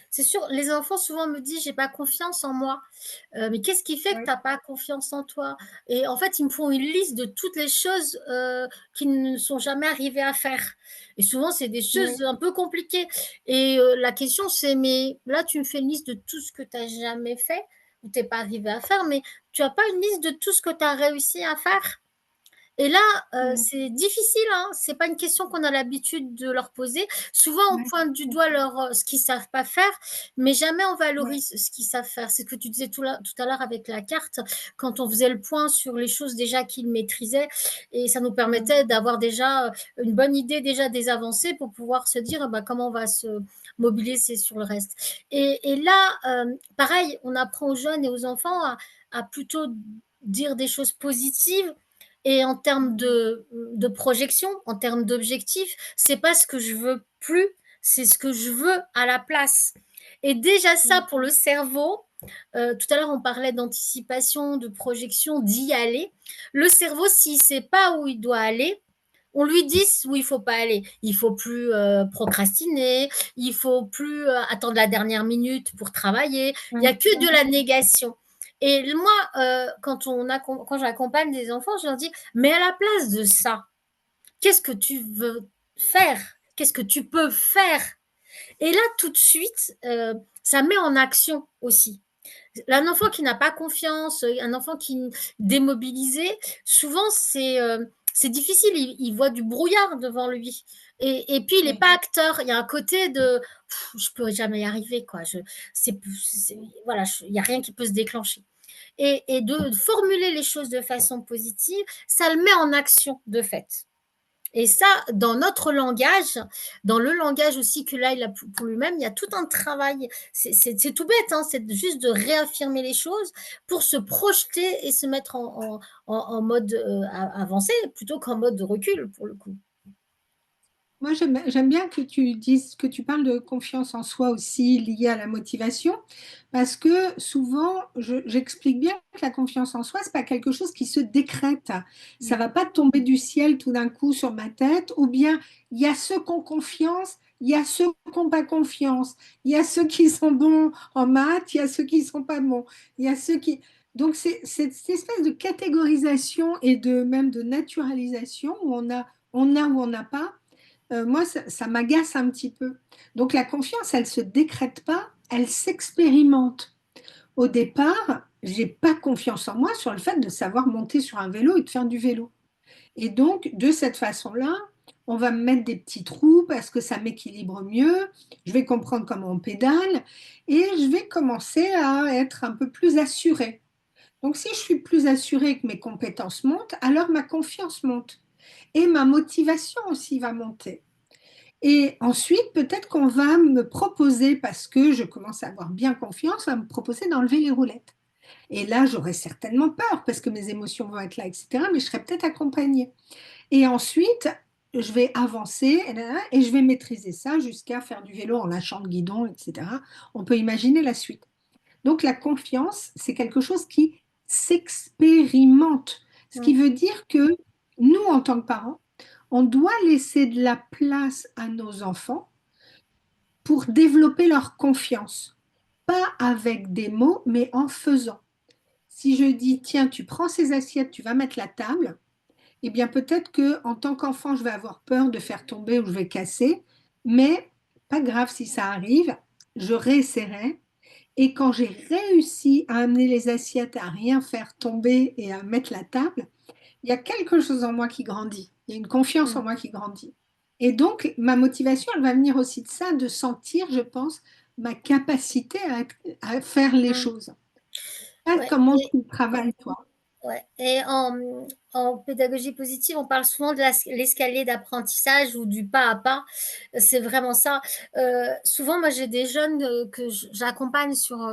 Speaker 2: C'est sûr, les enfants souvent me disent: «J'ai pas confiance en moi». Mais qu'est-ce qui fait que tu
Speaker 1: Ouais,
Speaker 2: as pas confiance en toi? Et en fait, ils me font une liste de toutes les choses, qu'ils ne sont jamais arrivés à faire. Et souvent, c'est des choses
Speaker 1: ouais,
Speaker 2: un peu compliquées. Et la question, c'est: «Mais là, tu me fais une liste de tout ce que tu as jamais fait ou tu es pas arrivé à faire, mais tu as pas une liste de tout ce que tu as réussi à faire?» Et là,
Speaker 1: ouais,
Speaker 2: c'est difficile, hein. C'est pas une question qu'on a l'habitude de leur poser. Souvent, on
Speaker 1: ouais,
Speaker 2: pointe du doigt ce qu'ils savent pas faire, mais jamais on
Speaker 1: ouais,
Speaker 2: valorise ce qu'ils savent faire. C'est ce que tu disais tout à l'heure avec la carte, quand on faisait le point sur les choses déjà qu'ils maîtrisaient, et ça nous
Speaker 1: ouais,
Speaker 2: permettait d'avoir déjà, une bonne idée déjà des avancées pour pouvoir se dire: «Bah, comment on va se mobiliser sur le reste». Et là, pareil, on apprend aux jeunes et aux enfants à plutôt dire des choses positives, et en termes de projection, en termes d'objectifs, c'est pas ce que je veux plus, c'est ce que je veux à la place. Et déjà ça,
Speaker 1: ouais,
Speaker 2: pour le cerveau, tout à l'heure on parlait d'anticipation, de projection, d'y aller. Le cerveau, s'il sait pas où il doit aller, on lui dit où il faut pas aller. Il faut plus procrastiner, il faut plus attendre la dernière minute pour travailler. Il y a
Speaker 1: ouais,
Speaker 2: que de la négation. Et moi, quand j'accompagne des enfants, je leur dis: mais à la place de ça, qu'est-ce que tu veux faire? Qu'est-ce que tu peux faire? Et là, tout de suite, ça met en action aussi. Un enfant qui n'a pas confiance, un enfant qui est démobilisé, souvent c'est difficile, il voit du brouillard devant lui. Et puis il n'est
Speaker 1: ouais.
Speaker 2: pas acteur, il y a un côté de je ne peux jamais y arriver, quoi. Voilà, il n'y a rien qui peut se déclencher. Et de formuler les choses de façon positive, ça le met en action de fait. Et ça, dans notre langage, dans le langage aussi que là, il a pour lui-même, il y a tout un travail. C'est tout bête, hein, c'est juste de réaffirmer les choses pour se projeter et se mettre en mode avancé plutôt qu'en mode de recul, pour le coup.
Speaker 1: Moi, j'aime bien que tu dises, que tu parles de confiance en soi aussi liée à la motivation, parce que souvent, j'explique bien que la confiance en soi, c'est pas quelque chose qui se décrète. Ça va pas tomber du ciel tout d'un coup sur ma tête, ou bien il y a ceux qui ont confiance, il y a ceux qui n'ont pas confiance, il y a ceux qui sont bons en maths, il y a ceux qui sont pas bons, il y a ceux qui... Donc, c'est cette espèce de catégorisation et de même de naturalisation où on a ou on n'a pas. Moi, ça m'agace un petit peu. Donc la confiance, elle ne se décrète pas, elle s'expérimente. Au départ, j'ai pas confiance en moi sur le fait de savoir monter sur un vélo et de faire du vélo. Et donc, de cette façon-là, on va me mettre des petits trous parce que ça m'équilibre mieux. Je vais comprendre comment on pédale et je vais commencer à être un peu plus assurée. Donc, si je suis plus assurée que mes compétences montent, alors ma confiance monte et ma motivation aussi va monter. Et ensuite, peut-être qu'on va me proposer, parce que je commence à avoir bien confiance, on va me proposer d'enlever les roulettes. Et là, j'aurai certainement peur parce que mes émotions vont être là, etc. Mais je serai peut-être accompagnée. Et ensuite, je vais avancer et je vais maîtriser ça jusqu'à faire du vélo en lâchant le guidon, etc. On peut imaginer la suite. Donc la confiance, c'est quelque chose qui s'expérimente. Ce qui
Speaker 2: Mm.
Speaker 1: veut dire que nous, en tant que parents, on doit laisser de la place à nos enfants pour développer leur confiance. Pas avec des mots, mais en faisant. Si je dis, tiens, tu prends ces assiettes, tu vas mettre la table, eh bien peut-être que en tant qu'enfant, je vais avoir peur de faire tomber ou je vais casser, mais pas grave si ça arrive, je réessayerai. Et quand j'ai réussi à amener les assiettes, à rien faire tomber et à mettre la table, il y a quelque chose en moi qui grandit. Il y a une confiance en
Speaker 2: Mm.
Speaker 1: moi qui grandit. Et donc, ma motivation, elle va venir aussi de ça, de sentir, je pense, ma capacité à faire les
Speaker 2: Mm.
Speaker 1: choses. Ah,
Speaker 2: Ouais.
Speaker 1: comment tu travailles, toi?
Speaker 2: Ouais. Et en pédagogie positive, on parle souvent de l'escalier d'apprentissage ou du pas à pas. C'est vraiment ça. Souvent, moi, j'ai des jeunes que j'accompagne sur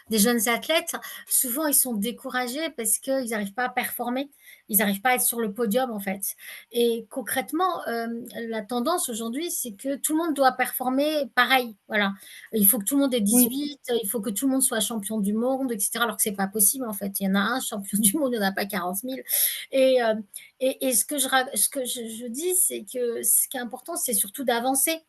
Speaker 2: des jeunes athlètes. Souvent, ils sont découragés parce qu'ils n'arrivent pas à performer. Ils n'arrivent pas à être sur le podium, en fait. Et concrètement, la tendance aujourd'hui, c'est que tout le monde doit performer pareil. Voilà. Il faut que tout le monde ait
Speaker 1: Oui,
Speaker 2: 18, il faut que tout le monde soit champion du monde, etc. Alors que c'est pas possible, en fait. Il y en a un champion du monde, il n'y en a pas 40 000. Et, euh, et ce que je dis, c'est que ce qui est important, c'est surtout d'avancer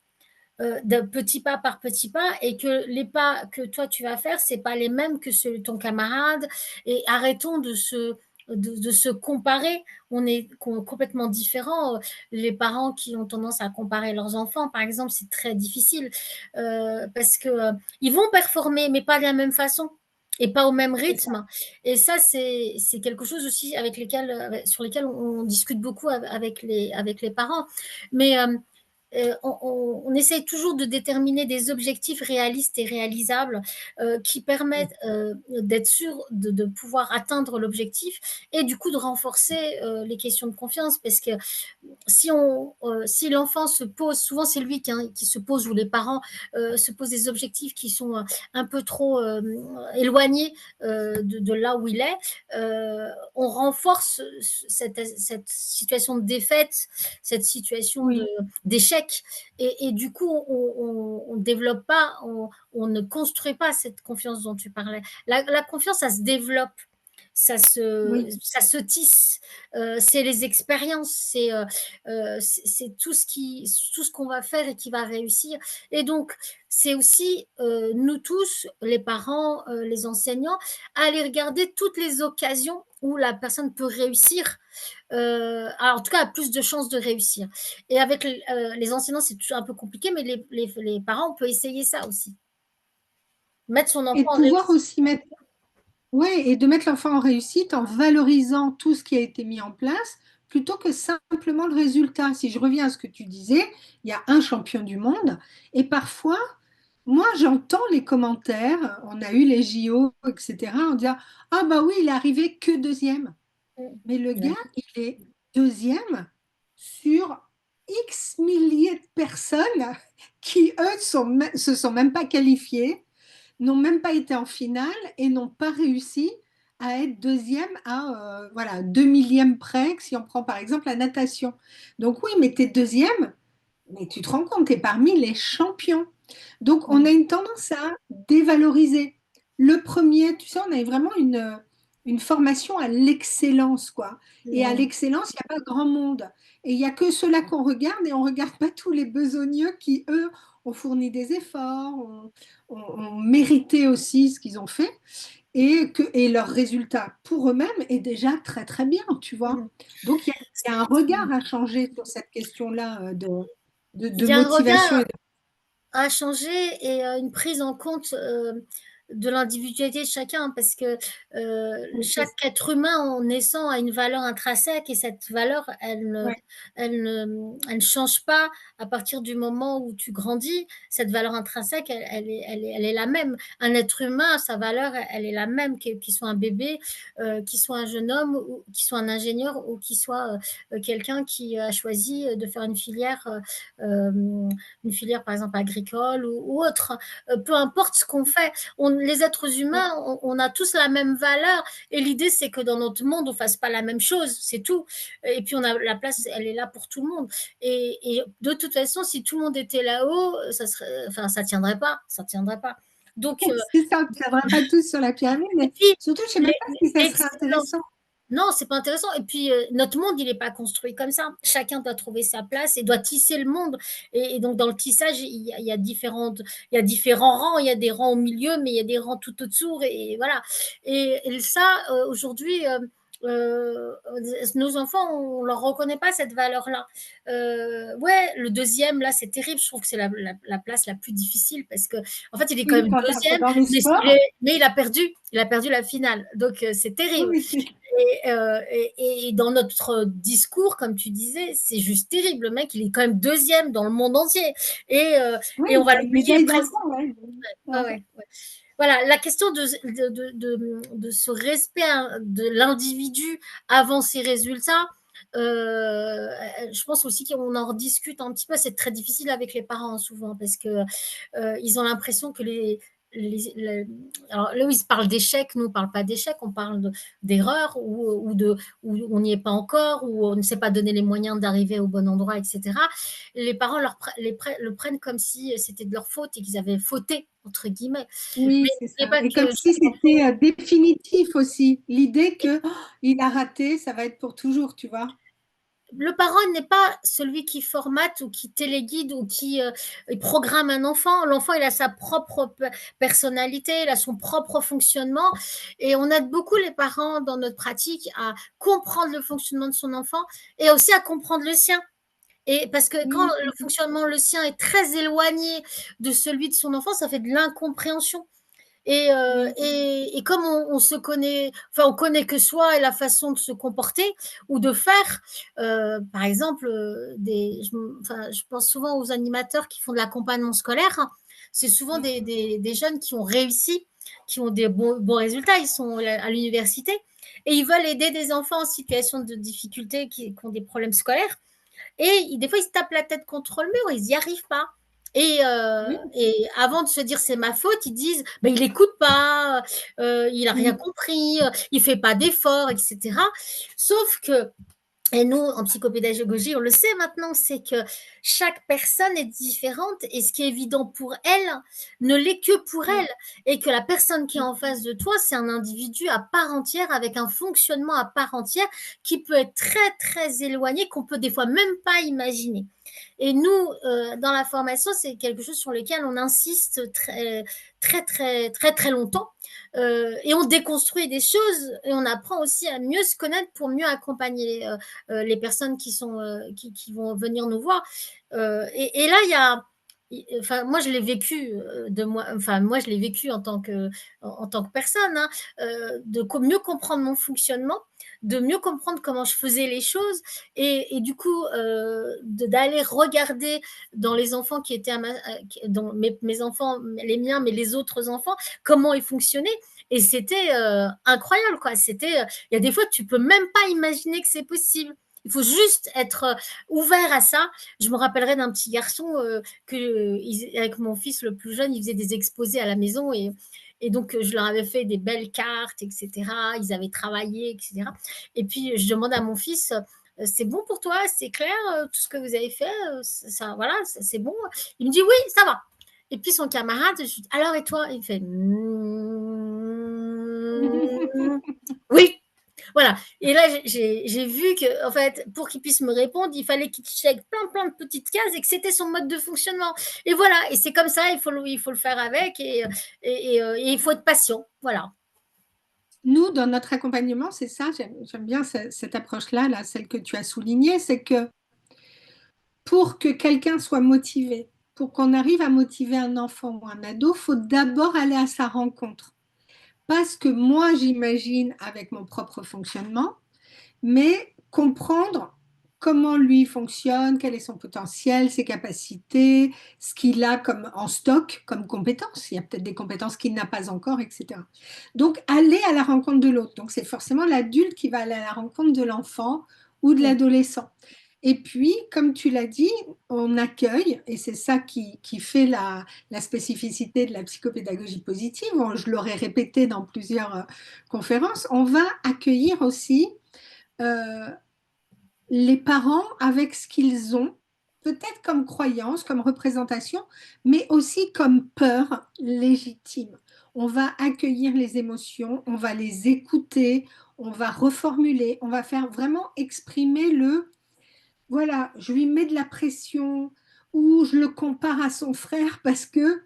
Speaker 2: de petit pas par petit pas et que les pas que toi tu vas faire, c'est pas les mêmes que ceux de ton camarade. Et arrêtons de se comparer. On est complètement différents. Les parents qui ont tendance à comparer leurs enfants, par exemple, c'est très difficile parce que ils vont performer, mais pas de la même façon et pas au même
Speaker 1: c'est ça.
Speaker 2: rythme. Et ça, c'est quelque chose aussi sur lesquels on discute beaucoup avec les parents. Mais on essaye toujours de déterminer des objectifs réalistes et réalisables qui permettent d'être sûr de pouvoir atteindre l'objectif et du coup de renforcer les questions de confiance parce que si l'enfant se pose, souvent c'est lui qui se pose ou les parents se posent des objectifs qui sont un peu trop éloignés de là où il est, on renforce cette situation de défaite, cette situation
Speaker 1: Oui.
Speaker 2: d'échec et du coup on développe pas, on ne construit pas cette confiance dont tu parlais. La confiance, ça se développe,
Speaker 1: Oui.
Speaker 2: ça se tisse. C'est les expériences, c'est tout ce qu'on va faire et qui va réussir. Et donc, c'est aussi nous tous, les parents, les enseignants, aller regarder toutes les occasions où la personne peut réussir. Alors, en tout cas, a plus de chances de réussir. Et avec les enseignants, c'est toujours un peu compliqué, mais les parents, on peut essayer ça aussi. Mettre son
Speaker 1: Et
Speaker 2: enfant
Speaker 1: de
Speaker 2: en
Speaker 1: pouvoir
Speaker 2: réussite.
Speaker 1: aussi mettre, ouais, et de mettre l'enfant en réussite en valorisant tout ce qui a été mis en place plutôt que simplement le résultat. Si je reviens à ce que tu disais, il y a un champion du monde et parfois, moi, j'entends les commentaires, on a eu les JO, etc., en disant, ah bah oui, il est arrivé que deuxième. Mais le gars,
Speaker 2: Ouais.
Speaker 1: il est deuxième sur X milliers de personnes qui, eux, se sont même pas qualifiés, n'ont même pas été en finale et n'ont pas réussi à être deuxième à voilà, 2 millièmes près, si on prend par exemple la natation. Donc oui, mais tu es deuxième, mais tu te rends compte, tu es parmi les champions. Donc on a une tendance à dévaloriser. Le premier, tu sais, on a vraiment une formation à l'excellence, quoi. Et à
Speaker 2: Ouais.
Speaker 1: l'excellence, il n'y a pas grand monde. Et il n'y a que ceux-là qu'on regarde et on ne regarde pas tous les besogneux qui, eux, ont fourni des efforts, ont mérité aussi ce qu'ils ont fait et leur résultat pour eux-mêmes est déjà très, très bien, tu vois. Donc il y a un regard à changer sur cette question-là de
Speaker 2: Il y a un
Speaker 1: motivation et
Speaker 2: regard
Speaker 1: de...
Speaker 2: à changer et une prise en compte de l'individualité de chacun parce que chaque être humain en naissant a une valeur intrinsèque et cette valeur,
Speaker 1: Ouais,
Speaker 2: elle ne change pas à partir du moment où tu grandis. Cette valeur intrinsèque, elle est la même. Un être humain, sa valeur, elle est la même, qu'il soit un bébé, qu'il soit un jeune homme, ou qu'il soit un ingénieur ou qu'il soit quelqu'un qui a choisi de faire une filière par exemple agricole ou autre. Peu importe ce qu'on fait, les êtres
Speaker 1: ouais.
Speaker 2: humains, on a tous la même valeur et l'idée c'est que dans notre monde on fasse pas la même chose, c'est tout. Et puis on a la place, elle est là pour tout le monde. Et de toute façon, si tout le monde était là-haut, ça serait, enfin ça tiendrait pas, ça tiendrait pas. Donc
Speaker 1: C'est ça, on ne tiendra pas tous sur la pyramide,
Speaker 2: et
Speaker 1: mais
Speaker 2: puis
Speaker 1: surtout, je ne sais même pas si ça serait
Speaker 2: l'excellence.
Speaker 1: intéressant.
Speaker 2: Non, c'est pas intéressant. Et puis, notre monde, il n'est pas construit comme ça. Chacun doit trouver sa place et doit tisser le monde. Et donc, dans le tissage, il y a différents rangs. Il y a des rangs au milieu, mais il y a des rangs tout autour. Et voilà. Et ça, aujourd'hui, nos enfants, on leur reconnaît pas cette valeur-là. Ouais, le deuxième, là, c'est terrible. Je trouve que c'est la place la plus difficile parce que, en fait, il est quand
Speaker 1: Oui,
Speaker 2: même deuxième,
Speaker 1: dans les sports,
Speaker 2: mais il a perdu. Il a perdu la finale. Donc, c'est terrible.
Speaker 1: oui,
Speaker 2: Et dans notre discours, comme tu disais, c'est juste terrible. Le mec, il est quand même deuxième dans le monde entier. Et,
Speaker 1: oui,
Speaker 2: et on
Speaker 1: il
Speaker 2: va
Speaker 1: a une
Speaker 2: le payer
Speaker 1: médaille
Speaker 2: presque.
Speaker 1: d'argent, ouais.
Speaker 2: Ouais,
Speaker 1: Ouais.
Speaker 2: ouais, ouais. voilà, la question de ce respect de l'individu avant ses résultats, je pense aussi qu'on en rediscute un petit peu. C'est très difficile avec les parents souvent parce que ils ont l'impression que alors là où ils parlent d'échecs, nous on parle pas d'échecs, on parle d'erreurs où on n'y est pas encore, où on ne sait pas donner les moyens d'arriver au bon endroit, etc. Les parents le prennent comme si c'était de leur faute et qu'ils avaient fauté entre guillemets.
Speaker 1: Oui,
Speaker 2: Mais
Speaker 1: c'est
Speaker 2: il n'y a
Speaker 1: ça.
Speaker 2: pas
Speaker 1: Et comme
Speaker 2: que
Speaker 1: si
Speaker 2: chaque
Speaker 1: c'était
Speaker 2: enfant.
Speaker 1: définitif aussi. L'idée que il a raté, ça va être pour toujours, tu vois.
Speaker 2: Le parent n'est pas celui qui formate ou qui téléguide ou qui programme un enfant. L'enfant, il a sa propre personnalité, il a son propre fonctionnement. Et on aide beaucoup les parents dans notre pratique à comprendre le fonctionnement de son enfant et aussi à comprendre le sien. Et parce que quand
Speaker 1: Oui,
Speaker 2: le fonctionnement, le sien est très éloigné de celui de son enfant, ça fait de l'incompréhension.
Speaker 1: oui,
Speaker 2: Et comme on se connaît, enfin, on connaît que soi et la façon de se comporter ou de faire, par exemple, enfin, je pense souvent aux animateurs qui font de l'accompagnement scolaire. Hein. C'est souvent
Speaker 1: oui.
Speaker 2: des jeunes qui ont réussi, qui ont des bons résultats, ils sont à l'université et ils veulent aider des enfants en situation de difficulté qui ont des problèmes scolaires. Et des fois, ils se tapent la tête contre le mur, ils n'y arrivent pas.
Speaker 1: Oui.
Speaker 2: Et avant de se dire c'est ma faute, ils disent bah, il n'écoute pas, il n'a rien
Speaker 1: Mm.
Speaker 2: compris, il ne fait pas d'efforts, etc. Sauf que et nous, en psychopédagogie, on le sait maintenant, c'est que chaque personne est différente et ce qui est évident pour elle ne l'est que pour
Speaker 1: Mm.
Speaker 2: elle. Et que la personne qui est en face de toi, c'est un individu à part entière, avec un fonctionnement à part entière qui peut être très, très éloigné, qu'on peut des fois même pas imaginer. Et nous, dans la formation, c'est quelque chose sur lequel on insiste très, très, très, très, très longtemps. Et on déconstruit des choses et on apprend aussi à mieux se connaître pour mieux accompagner les personnes qui vont venir nous voir. Et là, il y a, enfin, moi, je l'ai vécu enfin, moi, je l'ai vécu en tant que personne, hein, de mieux comprendre mon fonctionnement, de mieux comprendre comment je faisais les choses et du coup, d'aller regarder dans les enfants qui étaient dans mes enfants, les miens, mais les autres enfants, comment ils fonctionnaient. Et c'était incroyable, quoi. C'était, il y a des fois, tu peux même pas imaginer que c'est possible. Il faut juste être ouvert à ça. Je me rappellerai d'un petit garçon avec mon fils le plus jeune, il faisait des exposés à la maison et donc je leur avais fait des belles cartes, etc. Ils avaient travaillé, etc. Et puis je demande à mon fils, c'est bon pour toi, c'est clair, tout ce que vous avez fait, ça, voilà, c'est bon. Il me dit oui, ça va. Et puis son camarade, je lui dis alors et toi? Il fait oui. Voilà. Et là, j'ai vu que, en fait, pour qu'il puisse me répondre, il fallait qu'il check plein, plein de petites cases et que c'était son mode de fonctionnement. Et voilà. Et c'est comme ça, il faut le faire avec et il faut être patient. Voilà.
Speaker 1: Nous, dans notre accompagnement, c'est ça, j'aime bien cette approche-là, là, celle que tu as soulignée, c'est que pour que quelqu'un soit motivé, pour qu'on arrive à motiver un enfant ou un ado, il faut d'abord aller à sa rencontre. Pas ce que moi j'imagine avec mon propre fonctionnement, mais comprendre comment lui fonctionne, quel est son potentiel, ses capacités, ce qu'il a comme en stock comme compétences. Il y a peut-être des compétences qu'il n'a pas encore, etc. Donc, aller à la rencontre de l'autre. Donc, c'est forcément l'adulte qui va aller à la rencontre de l'enfant ou de
Speaker 2: Mm.
Speaker 1: l'adolescent. Et puis, comme tu l'as dit, on accueille, et c'est ça qui fait la spécificité de la psychopédagogie positive, je l'aurais répété dans plusieurs conférences, on va accueillir aussi euh, les parents avec ce qu'ils ont, peut-être comme croyance, comme représentation, mais aussi comme peur légitime. On va accueillir les émotions, on va les écouter, on va reformuler, on va faire vraiment exprimer voilà, je lui mets de la pression ou je le compare à son frère parce que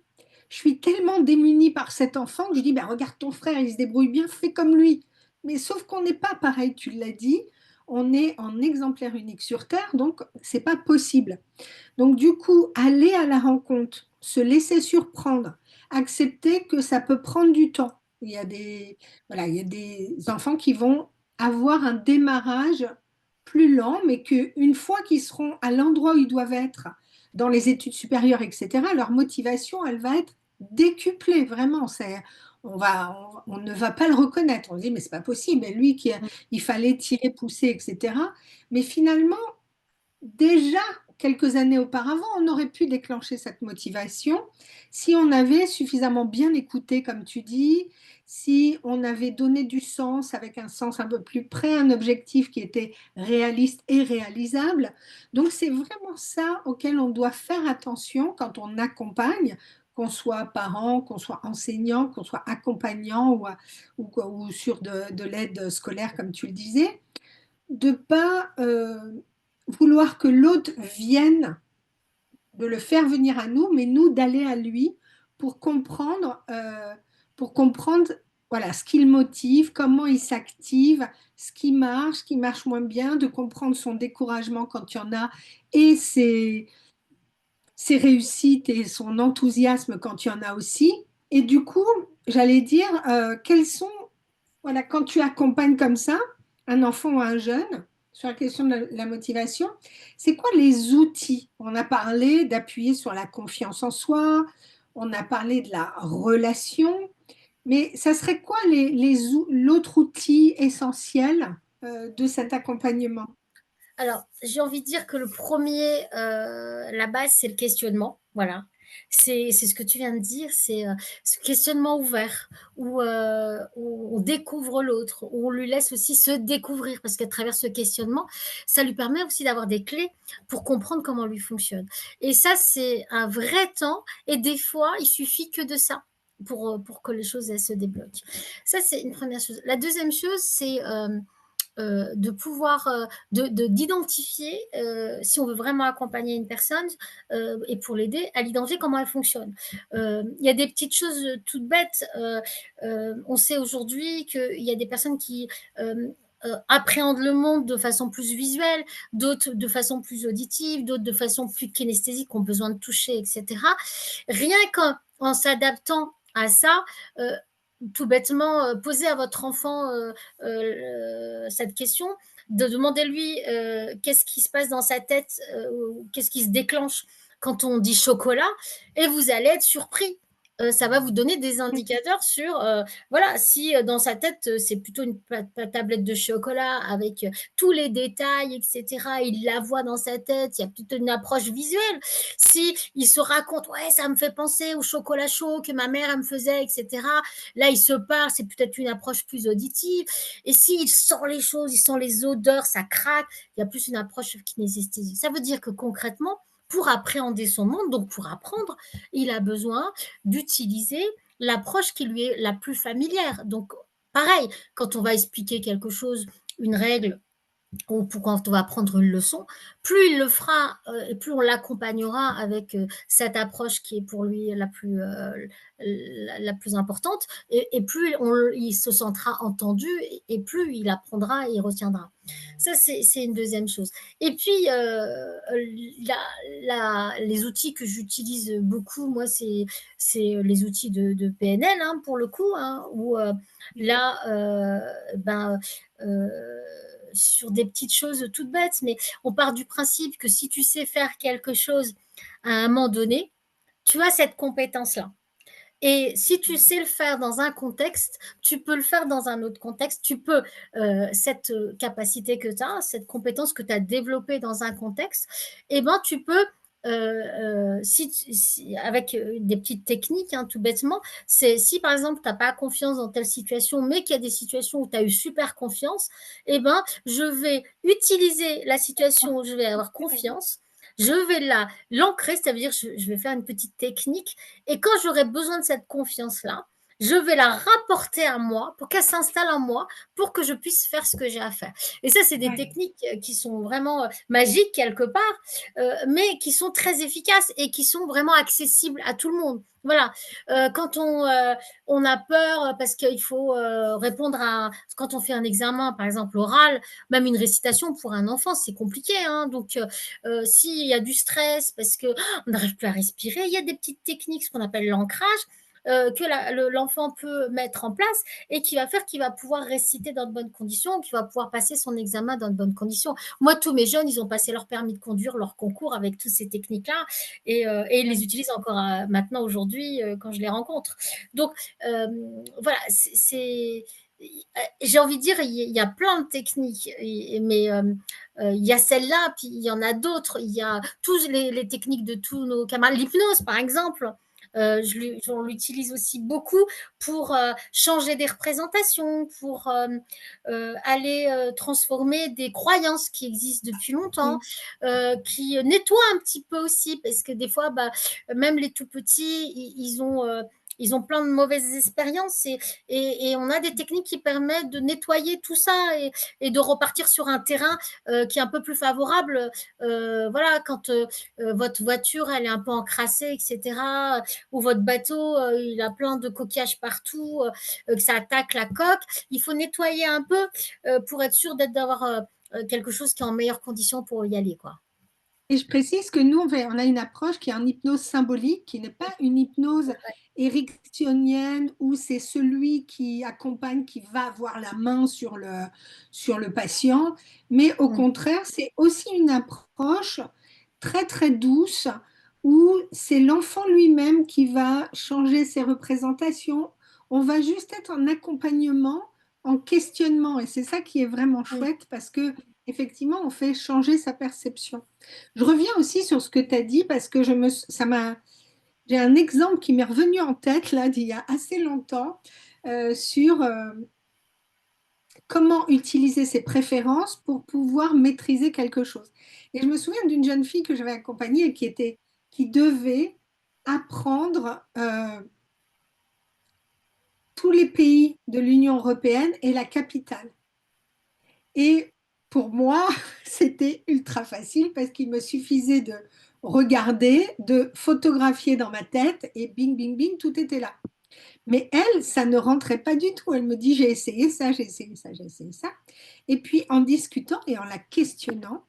Speaker 1: je suis tellement démunie par cet enfant que je dis, ben, regarde ton frère, il se débrouille bien, fais comme lui. Mais sauf qu'on n'est pas pareil, tu l'as dit, on est en exemplaire unique sur Terre, donc c'est pas possible. Donc du coup, aller à la rencontre, se laisser surprendre, accepter que ça peut prendre du temps. Voilà, il y a des enfants qui vont avoir un démarrage plus lent, mais qu'une fois qu'ils seront à l'endroit où ils doivent être, dans les études supérieures, etc., leur motivation, elle va être décuplé, vraiment. On ne va pas le reconnaître. On se dit, mais c'est pas possible. Mais lui, il fallait tirer, pousser, etc. Mais finalement, déjà, quelques années auparavant, on aurait pu déclencher cette motivation si on avait suffisamment bien écouté, comme tu dis, si on avait donné du sens avec un sens un peu plus près, un objectif qui était réaliste et réalisable. Donc c'est vraiment ça auquel on doit faire attention quand on accompagne, qu'on soit parent, qu'on soit enseignant, qu'on soit accompagnant ou sur de l'aide scolaire, comme tu le disais, de pas vouloir que l'autre vienne, de le faire venir à nous, mais nous d'aller à lui pour comprendre voilà, ce qui le motive, comment il s'active, ce qui marche moins bien, de comprendre son découragement quand il y en a et ses réussites et son enthousiasme quand il y en a aussi. Et du coup, j'allais dire, quels sont, voilà, quand tu accompagnes comme ça un enfant ou un jeune sur la question de la motivation, c'est quoi les outils? On a parlé d'appuyer sur la confiance en soi, on a parlé de la relation, mais ça serait quoi l'autre outil essentiel de cet accompagnement?
Speaker 2: Alors, j'ai envie de dire que le premier, la base, c'est le questionnement. Voilà. C'est ce que tu viens de dire, c'est ce questionnement ouvert où on découvre l'autre, où on lui laisse aussi se découvrir, parce qu'à travers ce questionnement, ça lui permet aussi d'avoir des clés pour comprendre comment lui fonctionne. Et ça, c'est un vrai temps, et des fois, il suffit que de ça pour que les choses elles se débloquent. Ça, c'est une première chose. La deuxième chose, c'est de pouvoir d'identifier si on veut vraiment accompagner une personne et pour l'aider à l'identifier comment elle fonctionne. Il y a des petites choses toutes bêtes. On sait aujourd'hui qu'il y a des personnes qui appréhendent le monde de façon plus visuelle, d'autres de façon plus auditive, d'autres de façon plus kinesthésique, ont besoin de toucher, etc. Rien qu'en s'adaptant à ça, tout bêtement, poser à votre enfant cette question, de demander lui qu'est-ce qui se passe dans sa tête, qu'est-ce qui se déclenche quand on dit chocolat, et vous allez être surpris. Ça va vous donner des indicateurs sur, voilà, si dans sa tête, c'est plutôt une tablette de chocolat avec tous les détails, etc. Il la voit dans sa tête, il y a plutôt une approche visuelle. Si il se raconte, ouais, ça me fait penser au chocolat chaud que ma mère elle me faisait, etc. Là, il se parle, c'est peut-être une approche plus auditive. Et s'il sent les choses, il sent les odeurs, ça craque, il y a plus une approche kinesthésique. Ça veut dire que concrètement, pour appréhender son monde, donc pour apprendre, il a besoin d'utiliser l'approche qui lui est la plus familière. Donc, pareil, quand on va expliquer quelque chose, une règle, ou pour quand on va prendre une leçon, plus il le fera et plus on l'accompagnera avec cette approche qui est pour lui la plus importante, et plus il se sentira entendu, et plus il apprendra et il retiendra. Ça, c'est une deuxième chose. Et puis, les outils que j'utilise beaucoup, moi, c'est les outils de PNL, hein, pour le coup, hein, où là, ben, euh, sur des petites choses toutes bêtes, mais on part du principe que si tu sais faire quelque chose à un moment donné, tu as cette compétence-là. Et si tu sais le faire dans un contexte, tu peux le faire dans un autre contexte. Tu peux, cette capacité que tu as, cette compétence que tu as développée dans un contexte, eh ben, tu peux, avec des petites techniques, hein, tout bêtement, c'est si par exemple tu n'as pas confiance dans telle situation, mais qu'il y a des situations où tu as eu super confiance, eh ben, je vais utiliser la situation où je vais avoir confiance, je vais l'ancrer, ça veut dire que je vais faire une petite technique, et quand j'aurai besoin de cette confiance-là, je vais la rapporter à moi pour qu'elle s'installe en moi, pour que je puisse faire ce que j'ai à faire. Et ça, c'est des
Speaker 1: Ouais.
Speaker 2: techniques qui sont vraiment magiques quelque part, mais qui sont très efficaces et qui sont vraiment accessibles à tout le monde. Voilà. Quand on a peur parce qu'il faut répondre à... Quand on fait un examen, par exemple oral, même une récitation pour un enfant, c'est compliqué, hein. Donc, s'il y a du stress parce que on n'arrive plus à respirer, il y a des petites techniques, ce qu'on appelle l'ancrage. que l'enfant peut mettre en place et qui va faire qu'il va pouvoir réciter dans de bonnes conditions, qu'il va pouvoir passer son examen dans de bonnes conditions. Moi, tous mes jeunes, ils ont passé leur permis de conduire, leur concours avec toutes ces techniques-là et ils les utilisent encore maintenant aujourd'hui quand je les rencontre. Donc, voilà, j'ai envie de dire, il y a plein de techniques, mais il y a celle-là, puis il y en a d'autres. Il y a tous les techniques de tous nos camarades. L'hypnose, par exemple, on l'utilise aussi beaucoup pour changer des représentations, pour aller transformer des croyances qui existent depuis longtemps, qui nettoient un petit peu aussi, parce que des fois, bah, même les tout petits, ils ont plein de mauvaises expériences et on a des techniques qui permettent de nettoyer tout ça et de repartir sur un terrain qui est un peu plus favorable. Voilà, quand votre voiture elle est un peu encrassée, etc., ou votre bateau il a plein de coquillages partout, que ça attaque la coque, il faut nettoyer un peu pour être sûr d'avoir quelque chose qui est en meilleures conditions pour y aller, quoi.
Speaker 1: Et je précise que nous, on a une approche qui est en hypnose symbolique, qui n'est pas une hypnoseéricksonienne où c'est celui qui accompagne qui va avoir la main sur le patient, mais au
Speaker 2: Mm.
Speaker 1: contraire, c'est aussi une approche très très douce où c'est l'enfant lui-même qui va changer ses représentations. On va juste être en accompagnement, en questionnement, et c'est ça qui est vraiment
Speaker 2: Mm.
Speaker 1: chouette parce que effectivement, on fait changer sa perception. Je reviens aussi sur ce que tu as dit parce que j'ai un exemple qui m'est revenu en tête là d'il y a assez longtemps sur comment utiliser ses préférences pour pouvoir maîtriser quelque chose. Et je me souviens d'une jeune fille que j'avais accompagnée et qui devait apprendre tous les pays de l'Union européenne et la capitale. Et pour moi, c'était ultra facile parce qu'il me suffisait de regarder, de photographier dans ma tête et bing, bing, bing, tout était là. Mais elle, ça ne rentrait pas du tout. Elle me dit, j'ai essayé ça, j'ai essayé ça, j'ai essayé ça. Et puis en discutant et en la questionnant,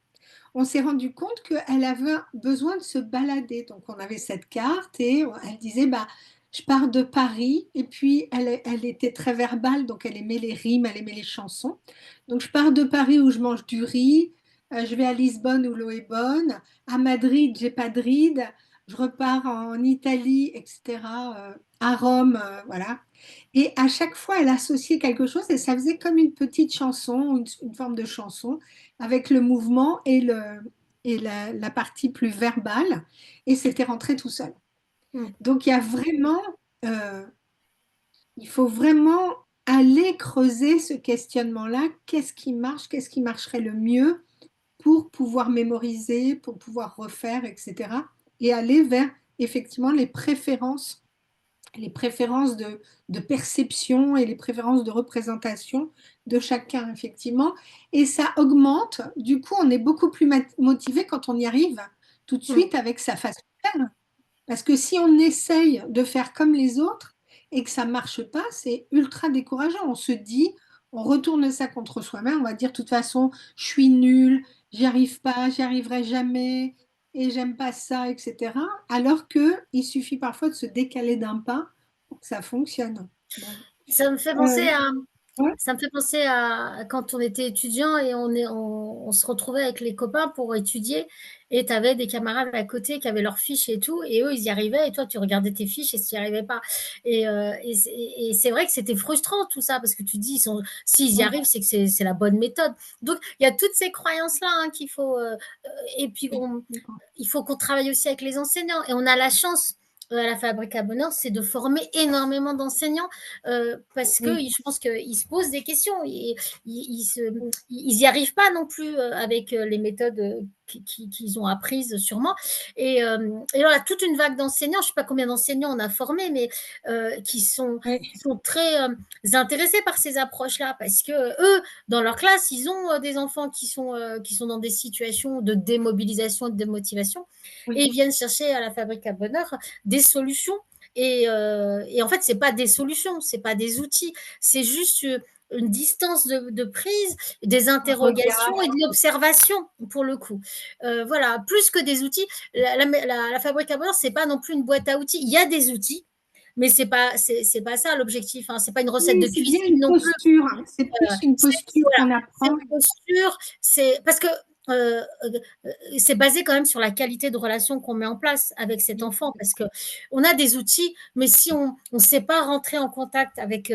Speaker 1: on s'est rendu compte qu'elle avait besoin de se balader. Donc, on avait cette carte et elle disait, bah, je pars de Paris. Et puis, elle était très verbale, donc elle aimait les rimes, elle aimait les chansons. Donc, je pars de Paris où je mange du riz. Je vais à Lisbonne où l'eau est bonne. À Madrid, j'ai pas de ride. Je repars en Italie, etc. À Rome, voilà. Et à chaque fois, elle associait quelque chose et ça faisait comme une petite chanson, une forme de chanson avec le mouvement et la partie plus verbale, et c'était rentré tout seul.
Speaker 2: Mm.
Speaker 1: Donc il y a vraiment, euh, il faut vraiment aller creuser ce questionnement-là. Qu'est-ce qui marcherait le mieux pour pouvoir mémoriser, pour pouvoir refaire, etc. Et aller vers effectivement les préférences de perception et les préférences de représentation de chacun, effectivement. Et ça augmente, du coup, on est beaucoup plus motivé quand on y arrive tout de
Speaker 2: Mm.
Speaker 1: suite avec sa façon de faire. Parce que si on essaye de faire comme les autres et que ça ne marche pas, c'est ultra décourageant. On se dit, on retourne ça contre soi-même, on va dire, de toute façon, je suis nulle, j'y arrive pas, j'y arriverai jamais, et j'aime pas ça, etc. Alors qu'il suffit parfois de se décaler d'un pas pour que ça fonctionne. Bon.
Speaker 2: Ça me fait penser
Speaker 1: Euh,
Speaker 2: à,
Speaker 1: ouais.
Speaker 2: Ça me fait penser à quand on était étudiant et on se retrouvait avec les copains pour étudier et tu avais des camarades à côté qui avaient leurs fiches et tout et eux ils y arrivaient et toi tu regardais tes fiches et tu n'y arrivais pas. Et c'est vrai que c'était frustrant tout ça parce que tu te dis s'ils y arrivent c'est que c'est la bonne méthode. Donc il y a toutes ces croyances-là hein, qu'il faut et puis il faut qu'on travaille aussi avec les enseignants et on a la chance à la Fabrique à Bonheur, c'est de former énormément d'enseignants parce que
Speaker 1: Oui,
Speaker 2: je pense qu'ils se posent des questions et ils y arrivent pas non plus avec les méthodes qu'ils ont apprises sûrement. Et alors, il y a toute une vague d'enseignants, je ne sais pas combien d'enseignants on a formés, mais
Speaker 1: oui,
Speaker 2: qui sont très intéressés par ces approches-là parce que eux, dans leur classe, ils ont des enfants qui sont dans des situations de démobilisation, de démotivation, et
Speaker 1: oui.
Speaker 2: ils viennent chercher à la Fabrique à Bonheur des solutions et en fait, c'est pas des solutions, c'est pas des outils, c'est juste une distance de prise, des
Speaker 1: Un
Speaker 2: interrogations et
Speaker 1: regard.
Speaker 2: de l'observation pour le coup. Voilà, plus que des outils. La Fabrique à Bonheur, c'est pas non plus une boîte à outils. Il y a des outils, mais c'est pas ça l'objectif, hein. C'est pas une recette
Speaker 1: Oui,
Speaker 2: de
Speaker 1: c'est bien
Speaker 2: cuisine
Speaker 1: une
Speaker 2: non plus.
Speaker 1: posture, hein. C'est plus une
Speaker 2: C'est
Speaker 1: posture
Speaker 2: voilà,
Speaker 1: qu'on
Speaker 2: c'est
Speaker 1: apprend.
Speaker 2: une posture, c'est parce que c'est basé quand même sur la qualité de relation qu'on met en place avec cet enfant, parce que on a des outils, mais si on ne sait pas rentrer en contact avec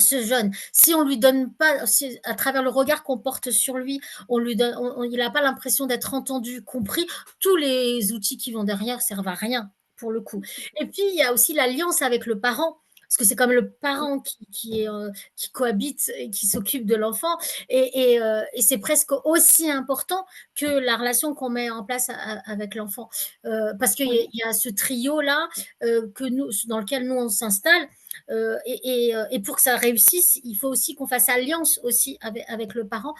Speaker 2: ce jeune, si on lui donne pas, si, à travers le regard qu'on porte sur lui, on lui donne, il n'a pas l'impression d'être entendu, compris, tous les outils qui vont derrière servent à rien pour le coup. Et puis il y a aussi l'alliance avec le parent. Parce que c'est comme le parent qui cohabite et qui s'occupe de l'enfant. Et c'est presque aussi important que la relation qu'on met en place avec l'enfant. Parce qu'il
Speaker 1: Oui,
Speaker 2: y a ce trio-là dans lequel nous, on s'installe. Et pour que ça réussisse, il faut aussi qu'on fasse alliance aussi avec le parent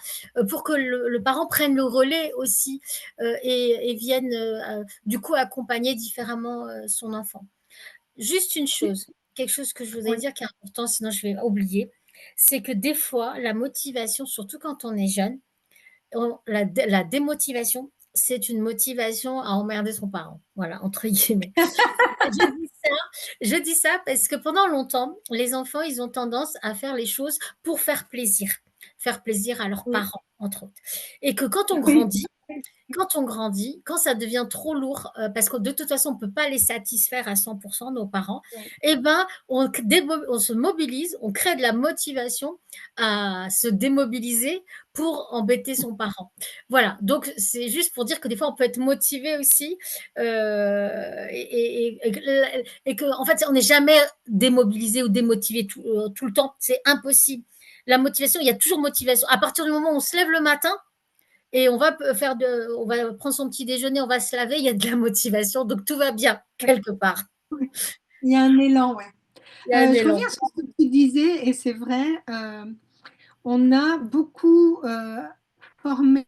Speaker 2: pour que le parent prenne le relais aussi et vienne du coup accompagner différemment son enfant. Juste une chose, quelque chose que je voudrais
Speaker 1: oui.
Speaker 2: dire qui est important, sinon je vais oublier, c'est que des fois, la motivation, surtout quand on est jeune, la démotivation, c'est une motivation à emmerder son parent. Voilà, entre guillemets. Je dis ça, je dis ça parce que pendant longtemps, les enfants, ils ont tendance à faire les choses pour faire plaisir à leurs
Speaker 1: Oui,
Speaker 2: parents, entre autres. Et que
Speaker 1: oui,
Speaker 2: quand on grandit, quand ça devient trop lourd, parce que de toute façon, on ne peut pas les satisfaire à 100% nos parents,
Speaker 1: oui.
Speaker 2: eh ben, on se mobilise, on crée de la motivation à se démobiliser pour embêter son parent. Voilà, donc c'est juste pour dire que des fois, on peut être motivé aussi et que, en fait, on n'est jamais démobilisé ou démotivé tout le temps. C'est impossible. La motivation, il y a toujours motivation. À partir du moment où on se lève le matin, et on va prendre son petit déjeuner, on va se laver, il y a de la motivation, donc tout va bien quelque part.
Speaker 1: Oui. Il y a un élan, ouais.
Speaker 2: Il y a un
Speaker 1: Je
Speaker 2: élan.
Speaker 1: reviens sur ce que tu disais, et c'est vrai, on a beaucoup formé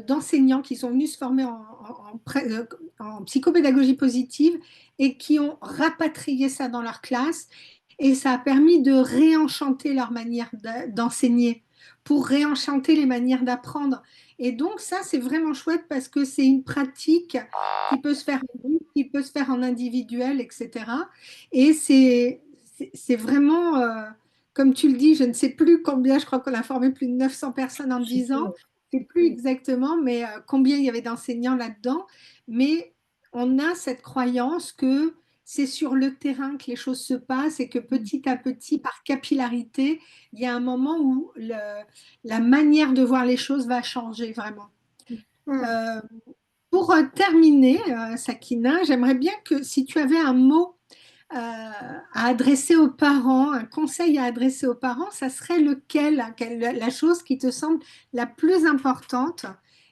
Speaker 1: d'enseignants qui sont venus se former en psychopédagogie positive et qui ont rapatrié ça dans leur classe. Et ça a permis de réenchanter leur manière d'enseigner, pour réenchanter les manières d'apprendre. Et donc ça, c'est vraiment chouette parce que c'est une pratique qui peut se faire en groupe, qui peut se faire en individuel, etc. Et c'est vraiment, comme tu le dis, je ne sais plus combien, je crois qu'on a formé plus de 900 personnes en
Speaker 2: Je sais
Speaker 1: 10
Speaker 2: plus,
Speaker 1: ans. Je ne sais plus exactement, mais combien il y avait d'enseignants là-dedans. Mais on a cette croyance que c'est sur le terrain que les choses se passent et que petit à petit, par capillarité, il y a un moment où la manière de voir les choses va changer vraiment.
Speaker 2: Mmh.
Speaker 1: Euh, pour terminer, Sakina, j'aimerais bien que si tu avais un mot à adresser aux parents, un conseil à adresser aux parents, ça serait lequel, la chose qui te semble la plus importante?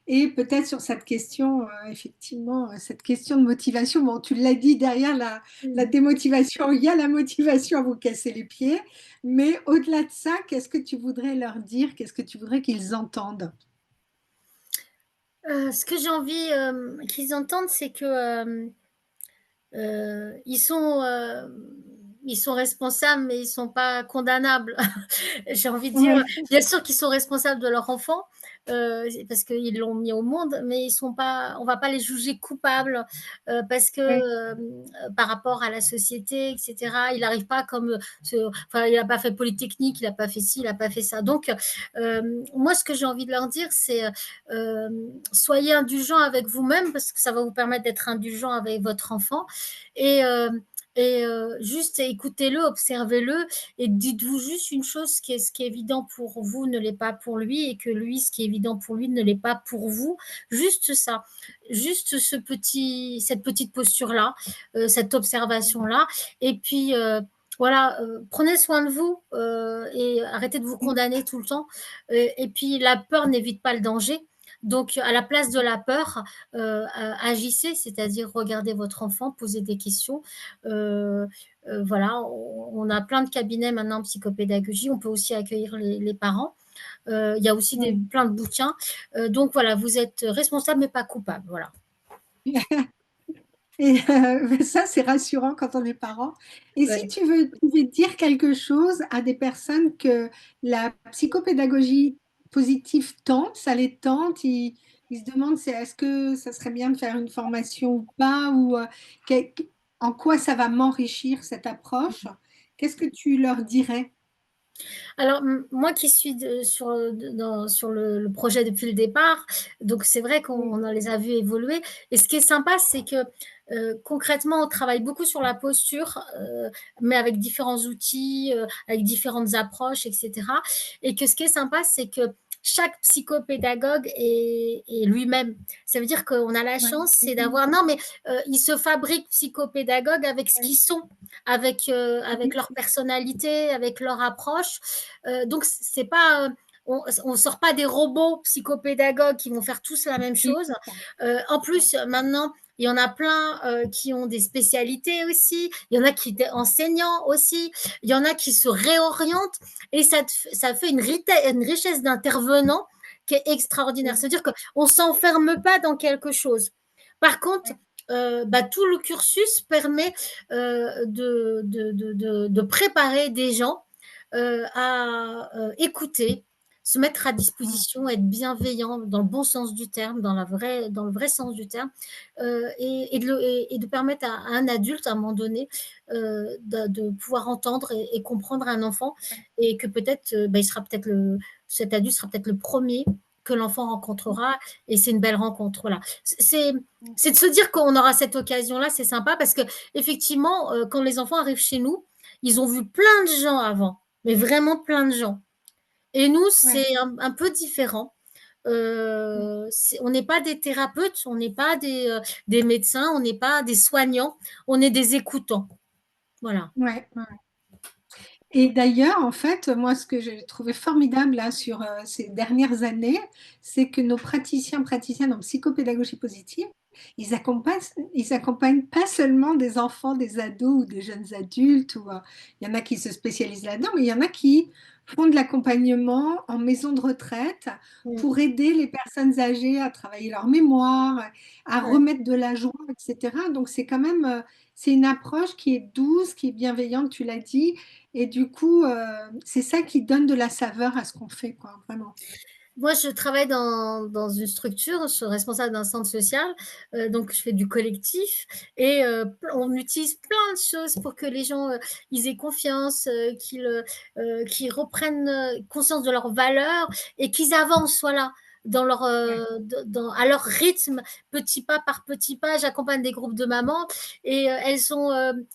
Speaker 1: Et peut-être sur cette question, effectivement, cette question de motivation, bon, tu l'as dit, derrière la démotivation, il y a la motivation à vous casser les pieds, mais au-delà de ça, qu'est-ce que tu voudrais leur dire? Qu'est-ce que tu voudrais qu'ils entendent?
Speaker 2: Ce que j'ai envie qu'ils entendent, c'est que euh, ils sont, euh, ils sont responsables, mais ils sont pas condamnables. J'ai envie de dire,
Speaker 1: Ouais,
Speaker 2: bien sûr qu'ils sont responsables de leur enfant, parce qu'ils l'ont mis au monde, mais ils sont pas, on va pas les juger coupables parce que
Speaker 1: ouais,
Speaker 2: par rapport à la société, etc. Il n'arrive pas comme, enfin, il n'a pas fait Polytechnique, il n'a pas fait ci, il n'a pas fait ça. Donc, moi, ce que j'ai envie de leur dire, c'est euh, soyez indulgents avec vous-même parce que ça va vous permettre d'être indulgent avec votre enfant et juste écoutez-le, observez-le et dites-vous juste une chose, ce qui est évident pour vous ne l'est pas pour lui et que lui, ce qui est évident pour lui ne l'est pas pour vous. Juste ça, juste cette petite posture-là, cette observation-là. Et puis, voilà, prenez soin de vous et arrêtez de vous condamner tout le temps. Et puis, la peur n'évite pas le danger. Donc, à la place de la peur, agissez, c'est-à-dire regardez votre enfant, posez des questions. Euh, voilà, on a plein de cabinets maintenant en psychopédagogie. On peut aussi accueillir les parents. Il y a aussi
Speaker 1: ouais.
Speaker 2: plein de bouquins. Donc voilà, vous êtes responsable mais pas coupable. Voilà.
Speaker 1: Et ça, c'est rassurant quand on est parent. Et si
Speaker 2: Ouais.
Speaker 1: tu veux dire quelque chose à des personnes que la psychopédagogie positive tente, ça les tente, ils se demandent est-ce que ça serait bien de faire une formation ou pas, ou en quoi ça va m'enrichir cette approche, qu'est-ce que tu leur dirais?
Speaker 2: Alors, moi qui suis sur le projet depuis le départ, donc c'est vrai
Speaker 1: Oui,
Speaker 2: qu'on les a vus évoluer. Et ce qui est sympa, c'est que concrètement, on travaille beaucoup sur la posture, mais avec différents outils, avec différentes approches, etc. Et que ce qui est sympa, c'est que chaque psychopédagogue est lui-même. Ça veut dire qu'on a la
Speaker 1: ouais,
Speaker 2: chance,
Speaker 1: c'est
Speaker 2: c'est d'avoir... Non, mais ils se fabriquent psychopédagogues avec ce qu'ils sont, avec
Speaker 1: oui,
Speaker 2: leur personnalité, avec leur approche. Donc, c'est pas, on sort pas des robots psychopédagogues qui vont faire tous la même
Speaker 1: c'est
Speaker 2: chose.
Speaker 1: ça.
Speaker 2: En plus, maintenant, il y en a plein qui ont des spécialités aussi. Il y en a qui étaient enseignants aussi. Il y en a qui se réorientent. Et ça fait une richesse d'intervenants qui est extraordinaire.
Speaker 1: Oui,
Speaker 2: C'est-à-dire qu'on ne s'enferme pas dans quelque chose. Par contre,
Speaker 1: ouais,
Speaker 2: tout le cursus permet de préparer des gens à écouter, se mettre à
Speaker 1: ouais.
Speaker 2: disposition, être bienveillant dans le bon sens du terme, dans le vrai sens du terme, et de permettre à un adulte, à un moment donné, de pouvoir entendre et comprendre un enfant, et que peut-être, cet adulte sera peut-être le premier que l'enfant rencontrera, et c'est une belle rencontre. Voilà. C'est de se dire qu'on aura cette occasion-là, c'est sympa parce que effectivement, quand les enfants arrivent chez nous, ils ont vu plein de gens avant, mais vraiment plein de gens. Et nous,
Speaker 1: Ouais.
Speaker 2: c'est un peu différent. On n'est pas des thérapeutes, on n'est pas des médecins, on n'est pas des soignants, on est des écoutants. Voilà.
Speaker 1: Ouais, ouais. Et d'ailleurs, en fait, moi, ce que j'ai trouvé formidable là sur ces dernières années, c'est que nos praticiens, praticiennes en psychopédagogie positive, ils accompagnent pas seulement des enfants, des ados ou des jeunes adultes, ou il y en a qui se spécialisent là-dedans, mais il y en a qui font de l'accompagnement en maison de retraite
Speaker 2: Mm.
Speaker 1: pour aider les personnes âgées à travailler leur mémoire, à
Speaker 2: Ouais.
Speaker 1: remettre de la joie, etc. Donc c'est quand même, c'est une approche qui est douce, qui est bienveillante, tu l'as dit, et du coup, c'est ça qui donne de la saveur à ce qu'on fait, quoi, vraiment.
Speaker 2: Moi, je travaille dans une structure, je suis responsable d'un centre social, donc je fais du collectif, et on utilise plein de choses pour que les gens ils aient confiance, qu'ils reprennent conscience de leurs valeurs et qu'ils avancent, voilà,
Speaker 1: Ouais,
Speaker 2: à leur rythme, petit pas par petit pas. J'accompagne des groupes de mamans, et elles sont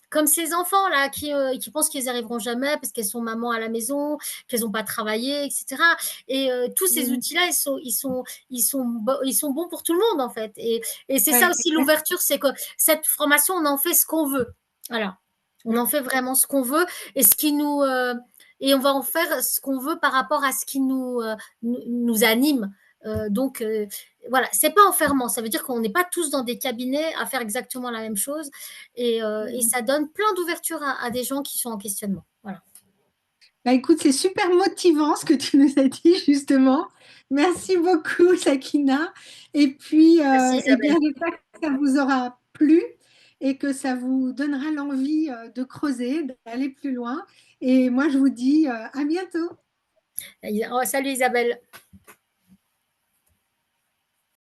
Speaker 2: comme ces enfants là qui pensent qu'ils n'y arriveront jamais parce qu'elles sont mamans à la maison, qu'elles n'ont pas travaillé, etc. Et tous ces
Speaker 1: mm,
Speaker 2: outils-là, ils sont bons pour tout le monde, en fait. Et c'est ça
Speaker 1: ouais,
Speaker 2: aussi l'ouverture, c'est que cette formation, on en fait ce qu'on veut. Voilà. On en fait vraiment ce qu'on veut, et et on va en faire ce qu'on veut par rapport à ce qui nous anime. Donc, voilà, c'est pas enfermant. Ça veut dire qu'on n'est pas tous dans des cabinets à faire exactement la même chose. Et
Speaker 1: mm.
Speaker 2: ça donne plein d'ouverture à des gens qui sont en questionnement. Voilà.
Speaker 1: Bah, écoute, c'est super motivant ce que tu nous as dit, justement. Merci beaucoup, Sakina.
Speaker 2: Merci,
Speaker 1: Eh bien,
Speaker 2: Isabelle.
Speaker 1: j'espère que ça vous aura plu et que ça vous donnera l'envie de creuser, d'aller plus loin. Et moi, je vous dis à bientôt.
Speaker 2: Oh, salut, Isabelle.